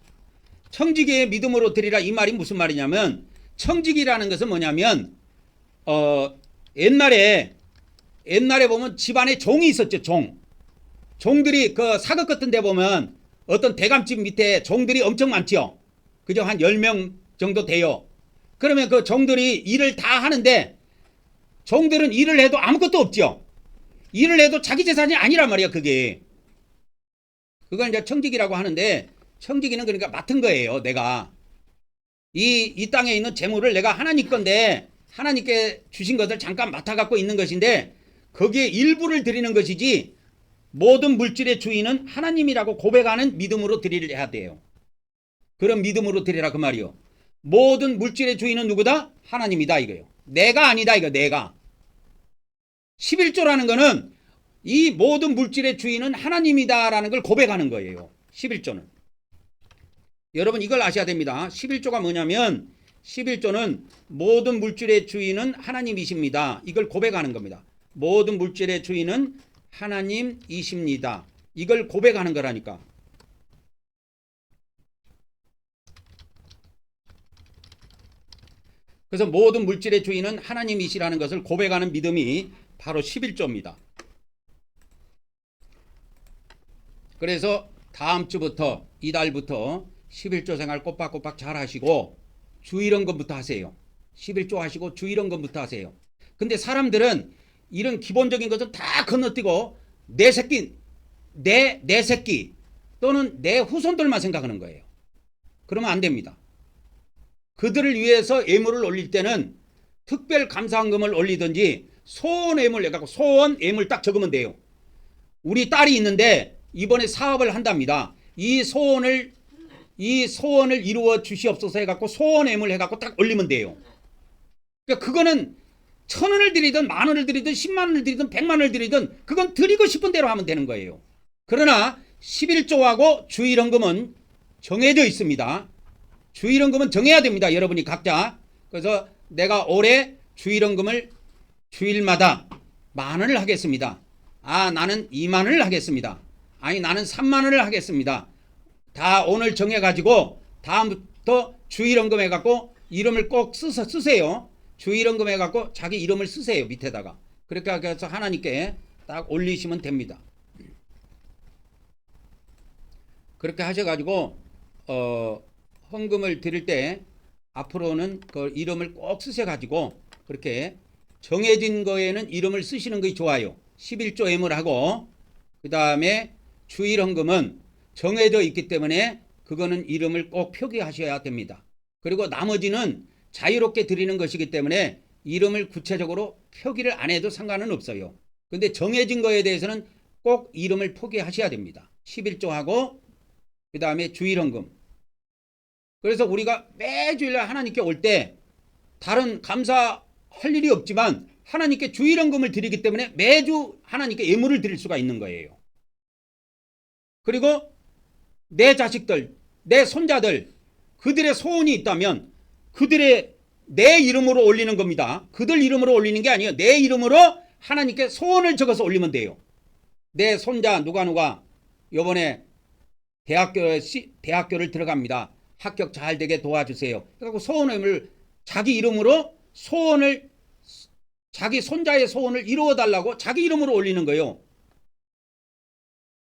청지기의 믿음으로 드리라 이 말이 무슨 말이냐면 청지기라는 것은 뭐냐면 옛날에 보면 집안에 종이 있었죠. 종들이 그 사극 같은 데 보면 어떤 대감집 밑에 종들이 엄청 많죠. 그죠? 한 10명 정도 돼요. 그러면 그 종들이 일을 다 하는데 종들은 일을 해도 아무것도 없죠. 일을 해도 자기 재산이 아니란 말이야. 그걸 이제 청지기라고 하는데 청지기는 그러니까 맡은 거예요. 내가 이 땅에 있는 재물을 내가 하나님 건데 하나님께 주신 것을 잠깐 맡아갖고 있는 것인데 거기에 일부를 드리는 것이지 모든 물질의 주인은 하나님이라고 고백하는 믿음으로 드려야 돼요. 그런 믿음으로 드리라 그 말이요. 모든 물질의 주인은 누구다? 하나님이다 이거요. 내가 아니다 이거. 내가 11조라는 거는 이 모든 물질의 주인은 하나님이다라는 걸 고백하는 거예요. 11조는 여러분 이걸 아셔야 됩니다. 11조가 뭐냐면 11조는 모든 물질의 주인은 하나님이십니다. 이걸 고백하는 겁니다. 모든 물질의 주인은 하나님이십니다. 이걸 고백하는 거라니까. 그래서 모든 물질의 주인은 하나님이시라는 것을 고백하는 믿음이 바로 11조입니다. 그래서 다음 주부터 이달부터 11조 생활 꼬박꼬박 잘 하시고 주일헌금부터 하세요. 11조 하시고 주일헌금부터 하세요. 근데 사람들은 이런 기본적인 것은 다 건너뛰고 내 새끼 또는 내 후손들만 생각하는 거예요. 그러면 안 됩니다. 그들을 위해서 예물을 올릴 때는 특별 감사헌금을 올리든지 소원 예물 해갖고 소원 예물 딱 적으면 돼요. 우리 딸이 있는데 이번에 사업을 한답니다. 이 소원을 이루어 주시옵소서 해갖고 소원 예물 해갖고 딱 올리면 돼요. 그러니까 그거는 1,000원을 드리든 10,000원을 드리든 100,000원을 드리든 100만원을 드리든 그건 드리고 싶은 대로 하면 되는 거예요. 그러나 11조하고 주일헌금은 정해져 있습니다. 주일헌금은 정해야 됩니다. 여러분이 각자. 그래서 내가 올해 주일헌금을 주일마다 10,000원을 하겠습니다. 나는 20,000원을 하겠습니다. 아니 나는 30,000원을 하겠습니다. 다 오늘 정해가지고 다음부터 주일헌금 해갖고 이름을 꼭 쓰세요. 주일헌금 해갖고 자기 이름을 쓰세요. 밑에다가. 그렇게 해서 하나님께 딱 올리시면 됩니다. 그렇게 하셔가지고 헌금을 드릴 때 앞으로는 그 이름을 꼭 쓰셔가지고 그렇게 정해진 거에는 이름을 쓰시는 것이 좋아요. 11조 예물하고 그 다음에 주일헌금은 정해져 있기 때문에 그거는 이름을 꼭 표기하셔야 됩니다. 그리고 나머지는 자유롭게 드리는 것이기 때문에 이름을 구체적으로 표기를 안 해도 상관은 없어요. 근데 정해진 거에 대해서는 꼭 이름을 표기하셔야 됩니다. 11조하고 그 다음에 주일헌금. 그래서 우리가 매주일 하나님께 올 때 다른 감사할 일이 없지만 하나님께 주일헌금을 드리기 때문에 매주 하나님께 예물을 드릴 수가 있는 거예요. 그리고 내 자식들, 내 손자들, 그들의 소원이 있다면 내 이름으로 올리는 겁니다. 그들 이름으로 올리는 게 아니에요. 내 이름으로 하나님께 소원을 적어서 올리면 돼요. 내 손자 누가 이번에 대학교를 들어갑니다. 합격 잘 되게 도와주세요. 그래서 소원을 자기 이름으로 자기 손자의 소원을 이루어달라고 자기 이름으로 올리는 거예요.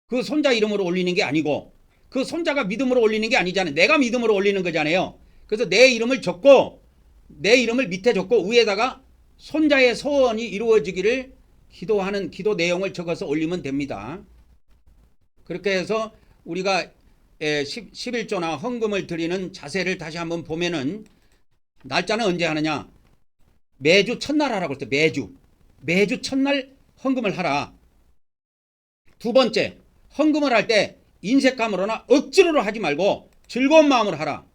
그 손자 이름으로 올리는 게 아니고 그 손자가 믿음으로 올리는 게 아니잖아요. 내가 믿음으로 올리는 거잖아요. 그래서 내 이름을 적고 내 이름을 밑에 적고 위에다가 손자의 소원이 이루어지기를 기도하는 기도 내용을 적어서 올리면 됩니다. 그렇게 해서 우리가 11조나 헌금을 드리는 자세를 다시 한번 보면은 날짜는 언제 하느냐? 매주 첫날 하라고 했어요. 매주 첫날 헌금을 하라. 두 번째, 헌금을 할 때 인색감으로나 억지로로 하지 말고 즐거운 마음으로 하라.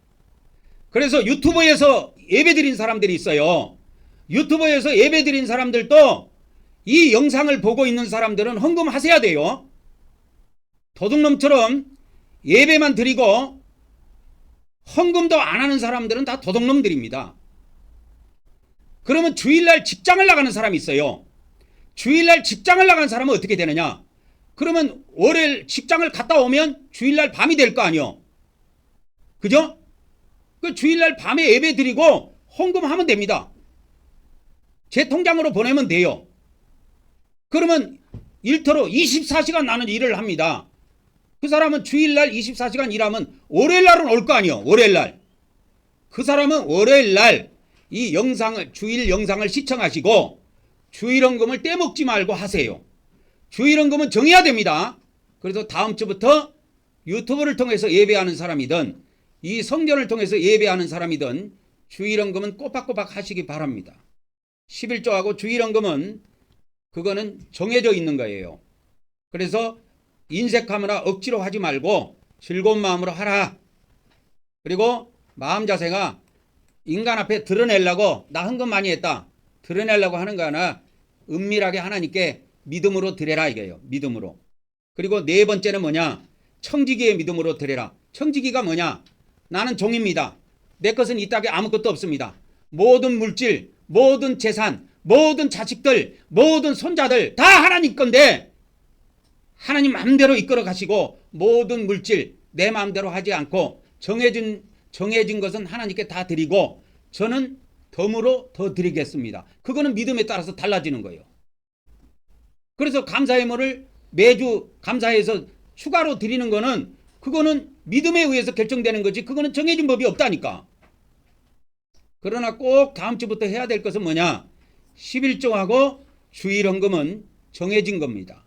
그래서 유튜브에서 예배드린 사람들이 있어요. 유튜브에서 예배드린 사람들도 이 영상을 보고 있는 사람들은 헌금하셔야 돼요. 도둑놈처럼 예배만 드리고 헌금도 안 하는 사람들은 다 도둑놈들입니다. 그러면 주일날 직장을 나가는 사람이 있어요. 주일날 직장을 나가는 사람은 어떻게 되느냐? 그러면 월요일 직장을 갔다 오면 주일날 밤이 될 거 아니요. 그죠? 그 주일날 밤에 예배 드리고 헌금하면 됩니다. 제 통장으로 보내면 돼요. 그러면 일터로 24시간 나는 일을 합니다. 그 사람은 주일날 24시간 일하면 월요일날은 올 거 아니요. 월요일날. 그 사람은 월요일날 이 영상을, 주일 영상을 시청하시고 주일헌금을 떼먹지 말고 하세요. 주일헌금은 정해야 됩니다. 그래서 다음 주부터 유튜브를 통해서 예배하는 사람이든 이 성전을 통해서 예배하는 사람이든 주일헌금은 꼬박꼬박 하시기 바랍니다. 11조하고 주일헌금은 그거는 정해져 있는 거예요. 그래서 인색하거나 억지로 하지 말고 즐거운 마음으로 하라. 그리고 마음 자세가 인간 앞에 드러내려고 나 헌금 많이 했다. 드러내려고 하는 거 하나 은밀하게 하나님께 믿음으로 드려라 이거예요. 믿음으로. 그리고 네 번째는 뭐냐? 청지기의 믿음으로 드려라. 청지기가 뭐냐? 나는 종입니다. 내 것은 이 땅에 아무것도 없습니다. 모든 물질, 모든 재산, 모든 자식들, 모든 손자들 다 하나님 건데 하나님 마음대로 이끌어 가시고 모든 물질 내 마음대로 하지 않고 정해진 것은 하나님께 다 드리고 저는 덤으로 더 드리겠습니다. 그거는 믿음에 따라서 달라지는 거예요. 그래서 감사예물을 매주 감사해서 추가로 드리는 거는 그거는 믿음에 의해서 결정되는 거지 그거는 정해진 법이 없다니까. 그러나 꼭 다음 주부터 해야 될 것은 뭐냐? 11조하고 주일헌금은 정해진 겁니다.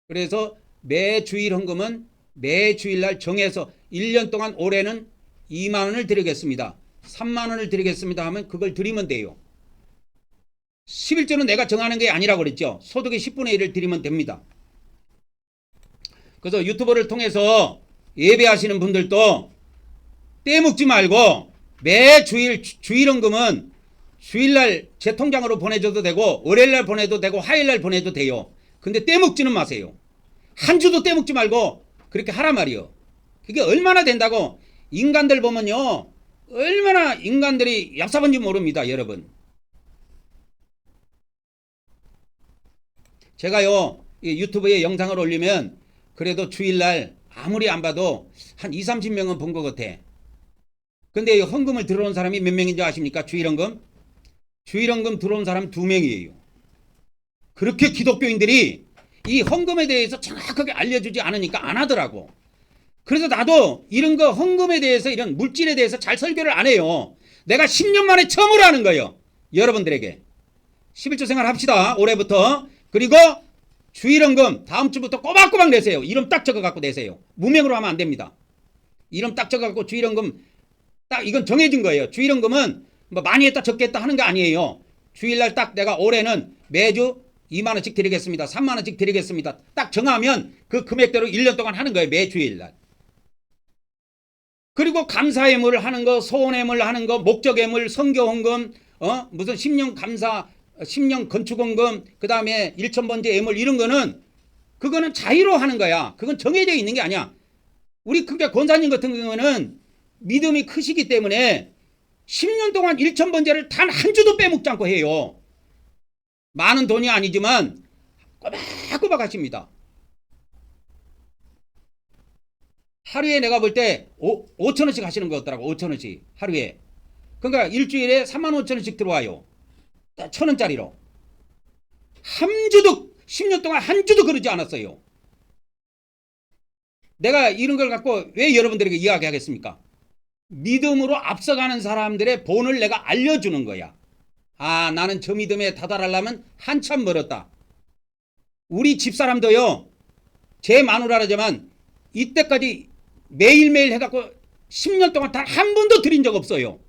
그래서 매 주일헌금은 매 주일날 정해서 1년 동안 올해는 2만 원을 드리겠습니다. 3만 원을 드리겠습니다 하면 그걸 드리면 돼요. 11조는 내가 정하는 게 아니라고 그랬죠. 소득의 10분의 1을 드리면 됩니다. 그래서 유튜브를 통해서 예배하시는 분들도 떼먹지 말고 매 주일헌금은 주일날 제 통장으로 보내줘도 되고 월요일날 보내도 되고 화요일날 보내도 돼요. 근데 떼먹지는 마세요. 한 주도 떼먹지 말고 그렇게 하란 말이요. 그게 얼마나 된다고. 인간들 보면요 얼마나 인간들이 얍삽한지 모릅니다. 여러분 제가요 유튜브에 영상을 올리면 그래도 주일날 아무리 안 봐도 한 20-30명은 본 것 같아. 근데 헌금을 들어온 사람이 몇 명인지 아십니까? 주일헌금 들어온 사람 2명이에요. 그렇게 기독교인들이 이 헌금에 대해서 정확하게 알려주지 않으니까 안 하더라고. 그래서 나도 이런 거 헌금에 대해서 이런 물질에 대해서 잘 설교를 안 해요. 내가 10년 만에 처음으로 하는 거예요. 여러분들에게 11조 생활 합시다. 올해부터. 그리고 주일헌금 다음 주부터 꼬박꼬박 내세요. 이름 딱 적어갖고 내세요. 무명으로 하면 안 됩니다. 이름 딱 적어갖고 주일헌금 딱 이건 정해진 거예요. 주일헌금은 뭐 많이 했다 적게 했다 하는 거 아니에요. 주일날 딱 내가 올해는 매주 2만 원씩 드리겠습니다. 3만 원씩 드리겠습니다. 딱 정하면 그 금액대로 1년 동안 하는 거예요. 매 주일날. 그리고 감사예물 하는 거, 소원예물 하는 거, 목적예물, 선교헌금, 무슨 10년 감사, 10년 건축헌금, 그 다음에 1,000번째 예물 이런 거는 그거는 자유로 하는 거야. 그건 정해져 있는 게 아니야. 우리 그러니까 권사님 같은 경우는 믿음이 크시기 때문에 10년 동안 1,000번째를 단 한 주도 빼먹지 않고 해요. 많은 돈이 아니지만 꼬박꼬박 하십니다. 하루에 내가 볼 때 5,000원씩 하시는 것 같더라고. 5,000원씩 하루에. 그러니까 일주일에 35,000원씩 들어와요. 1,000원짜리로. 한 주도 10년 동안 한 주도 그러지 않았어요. 내가 이런 걸 갖고 왜 여러분들에게 이야기하겠습니까? 믿음으로 앞서가는 사람들의 본을 내가 알려주는 거야. 아, 나는 저 믿음에 다다르려면 한참 멀었다. 우리 집사람도요, 제 마누라라지만 이때까지 매일매일 해갖고 10년 동안 단 한 번도 드린 적 없어요.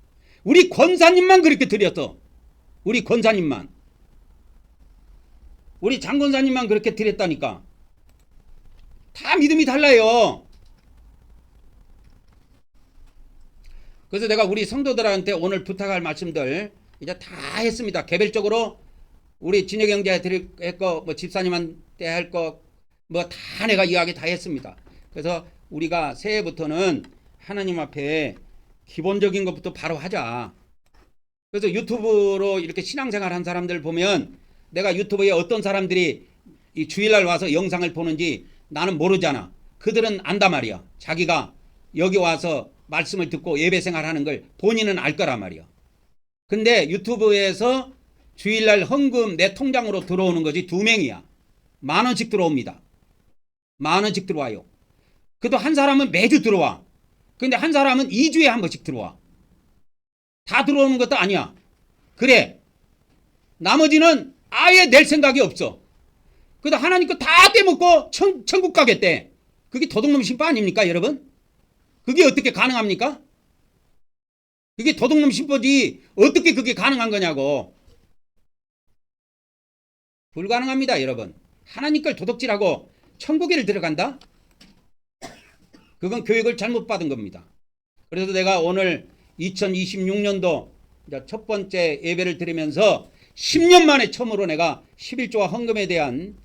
우리 권사님만 그렇게 드렸어. 우리 권사님만. 우리 장권사님만 그렇게 드렸다니까. 다 믿음이 달라요. 그래서 내가 우리 성도들한테 오늘 부탁할 말씀들 이제 다 했습니다. 개별적으로 우리 진혁 형제한테 할 거, 뭐 집사님한테 할 거, 뭐 다 내가 이야기 다 했습니다. 그래서 우리가 새해부터는 하나님 앞에 기본적인 것부터 바로 하자. 그래서 유튜브로 이렇게 신앙생활 한 사람들 보면 내가 유튜브에 어떤 사람들이 이 주일날 와서 영상을 보는지 나는 모르잖아. 그들은 안단 말이야. 자기가 여기 와서 말씀을 듣고 예배생활 하는 걸 본인은 알 거란 말이야. 근데 유튜브에서 주일날 헌금 내 통장으로 들어오는 것이 2명이야. 10,000원씩 들어옵니다. 10,000원씩 들어와요. 그래도 한 사람은 매주 들어와. 근데 한 사람은 2주에 한 번씩 들어와. 다 들어오는 것도 아니야. 그래. 나머지는 아예 낼 생각이 없어. 그래도 하나님 거 다 떼먹고 천국 가겠대. 그게 도둑놈 심보 아닙니까, 여러분? 그게 어떻게 가능합니까? 그게 도둑놈 심보지 어떻게 그게 가능한 거냐고. 불가능합니다, 여러분. 하나님 걸 도둑질하고 천국에를 들어간다? 그건 교육을 잘못 받은 겁니다. 그래서 내가 오늘 2026년도 첫 번째 예배를 드리면서 10년 만에 처음으로 내가 11조와 헌금에 대한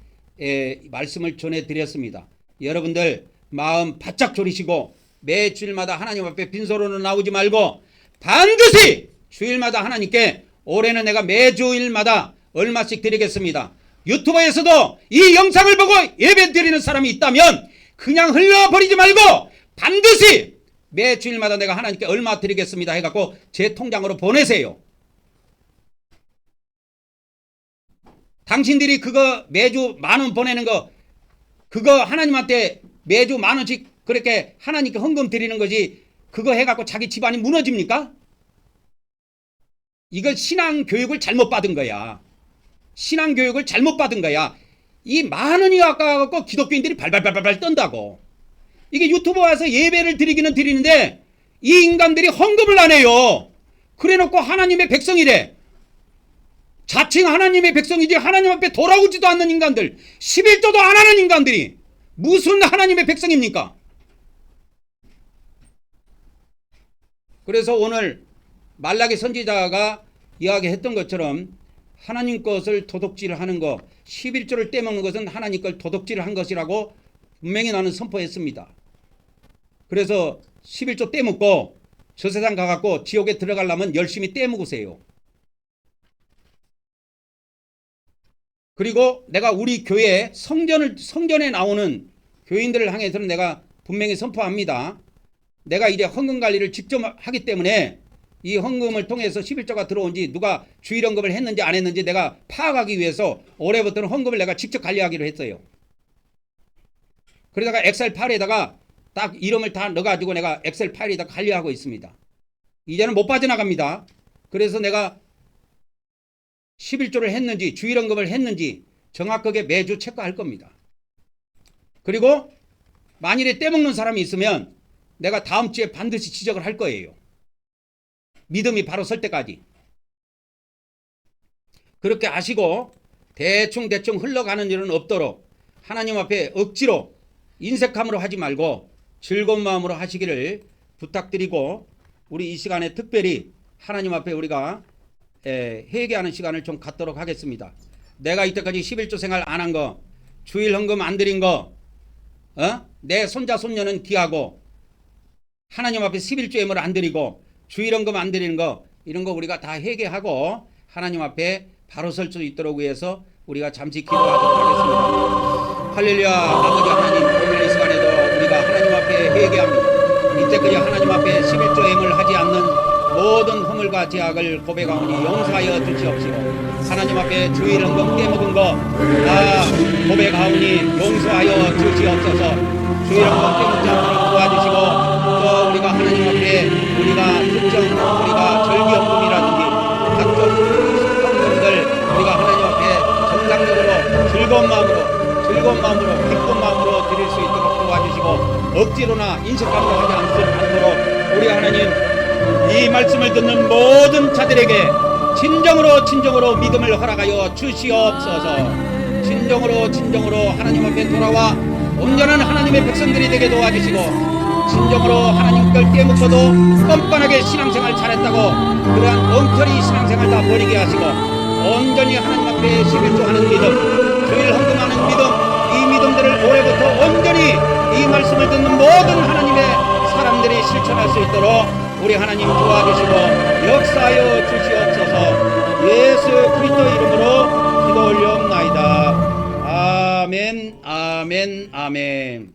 말씀을 전해드렸습니다. 여러분들 마음 바짝 졸이시고 매 주일마다 하나님 앞에 빈소로는 나오지 말고 반드시 주일마다 하나님께 올해는 내가 매주일마다 얼마씩 드리겠습니다. 유튜버에서도 이 영상을 보고 예배 드리는 사람이 있다면 그냥 흘려버리지 말고 반드시 매 주일마다 내가 하나님께 얼마 드리겠습니다 해갖고 제 통장으로 보내세요. 당신들이 그거 매주 10,000원 보내는 거 그거 하나님한테 매주 10,000원씩 그렇게 하나님께 헌금 드리는 거지 그거 해갖고 자기 집안이 무너집니까? 이걸 신앙교육을 잘못 받은 거야. 신앙교육을 잘못 받은 거야. 이 10,000원이 아까워갖고 기독교인들이 발발발발 떤다고. 이게 유튜브 와서 예배를 드리기는 드리는데 이 인간들이 헌금을 안 해요. 그래놓고 하나님의 백성이래. 자칭 하나님의 백성이지 하나님 앞에 돌아오지도 않는 인간들, 11조도 안 하는 인간들이 무슨 하나님의 백성입니까? 그래서 오늘 말라기 선지자가 이야기했던 것처럼 하나님 것을 도둑질하는 것, 11조를 떼먹는 것은 하나님 걸 도둑질한 것이라고 분명히 나는 선포했습니다. 그래서 11조 떼먹고 저 세상 가갖고 지옥에 들어가려면 열심히 떼먹으세요. 그리고 내가 우리 교회 성전에 나오는 교인들을 향해서는 내가 분명히 선포합니다. 내가 이제 헌금 관리를 직접 하기 때문에 이 헌금을 통해서 11조가 들어온지 누가 주일 헌금을 했는지 안 했는지 내가 파악하기 위해서 올해부터는 헌금을 내가 직접 관리하기로 했어요. 그러다가 엑셀 파일에다가 딱 이름을 다 넣어가지고 내가 엑셀 파일에다 관리하고 있습니다. 이제는 못 빠져나갑니다. 그래서 내가 11조를 했는지 주일 헌금을 했는지 정확하게 매주 체크할 겁니다. 그리고 만일에 떼먹는 사람이 있으면 내가 다음 주에 반드시 지적을 할 거예요. 믿음이 바로 설 때까지. 그렇게 아시고 대충 흘러가는 일은 없도록 하나님 앞에 억지로 인색함으로 하지 말고 즐거운 마음으로 하시기를 부탁드리고 우리 이 시간에 특별히 하나님 앞에 우리가 회개하는 시간을 좀 갖도록 하겠습니다. 내가 이때까지 11조 생활 안 한 거, 주일 헌금 안 드린 거, 내 손자 손녀는 귀하고 하나님 앞에 11조 예물 안 드리고 주일 헌금 안 드리는 거 이런 거 우리가 다 회개하고 하나님 앞에 바로 설 수 있도록 위해서 우리가 잠시 기도하도록 하겠습니다. 할렐루야. 아버지 하나님, 오늘 이 시간에도 우리가 하나님 앞에 회개합니다. 이때까지 하나님 앞에 11조 예물 하지 않는 모든 허물과 죄악을 고백하오니 용서하여 주시옵시고 하나님 앞에 주일 헌금 떼먹은 거 고백하오니 용서하여 주시옵소서. 주일 헌금 떼먹지 않도록 도와주시고 또 우리가 하나님 앞에 우리가 특정 우리가 절기 헌금이라든지 각종 헌금들 우리가 하나님 앞에 정상적으로 즐거운 마음으로 기쁜 마음으로 드릴 수 있도록 도와주시고 억지로나 인식감독하지 않도록 우리 하나님 이 말씀을 듣는 모든 자들에게 진정으로 믿음을 허락하여 주시옵소서. 진정으로 하나님 앞에 돌아와 온전한 하나님의 백성들이 되게 도와주시고, 진정으로 하나님께 깨묻고도 뻔뻔하게 신앙생활 잘했다고 그러한 엉터리 신앙생활 다 버리게 하시고, 온전히 하나님 앞에 11조하는 믿음, 주일 헌금하는 믿음, 이 믿음들을 올해부터 온전히 이 말씀을 듣는 모든 하나님의 사람들이 실천할 수 있도록 우리 하나님 도와주시고 역사하여 주시옵소서. 예수 그리스도 이름으로 기도 올려옵나이다. 아멘.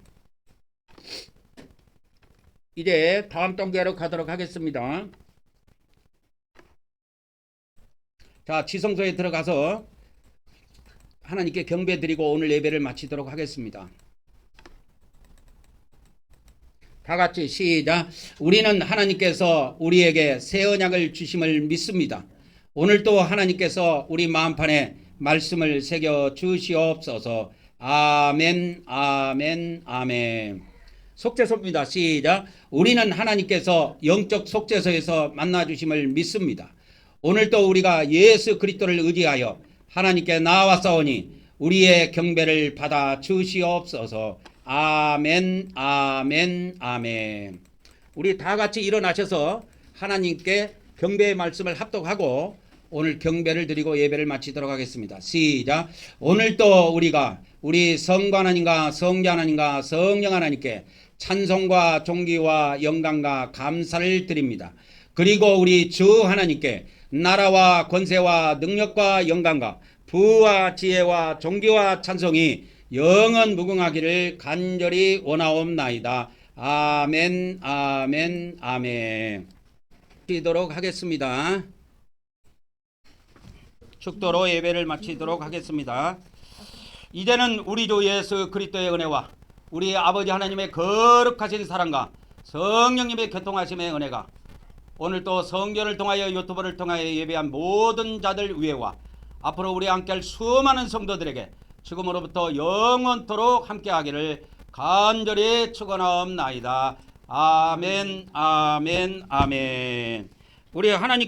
이제 다음 단계로 가도록 하겠습니다. 자, 지성소에 들어가서 하나님께 경배 드리고 오늘 예배를 마치도록 하겠습니다. 다 같이 시작. 우리는 하나님께서 우리에게 새 언약을 주심을 믿습니다. 오늘도 하나님께서 우리 마음판에 말씀을 새겨 주시옵소서. 아멘. 속죄소입니다. 시작. 우리는 하나님께서 영적 속죄소에서 만나주심을 믿습니다. 오늘도 우리가 예수 그리스도를 의지하여 하나님께 나아왔사오니 우리의 경배를 받아 주시옵소서. 아멘. 우리 다 같이 일어나셔서 하나님께 경배의 말씀을 합독하고 오늘 경배를 드리고 예배를 마치도록 하겠습니다. 시작. 오늘도 우리가 우리 성부 하나님과 성자 하나님과 성령 하나님께 찬송과 존귀와 영광과 감사를 드립니다. 그리고 우리 주 하나님께 나라와 권세와 능력과 영광과 부와 지혜와 존귀와 찬송이 영원 무궁하기를 간절히 원하옵나이다. 아멘. 마치도록 하겠습니다. 축도로 예배를 마치도록 하겠습니다. 이제는 우리 주 예수 그리스도의 은혜와 우리 아버지 하나님의 거룩하신 사랑과 성령님의 교통하심의 은혜가 오늘도 성전을 통하여 유튜브를 통하여 예배한 모든 자들 위에와 앞으로 우리 함께할 수많은 성도들에게 지금으로부터 영원토록 함께하기를 간절히 축원하옵나이다. 아멘. 우리 하나님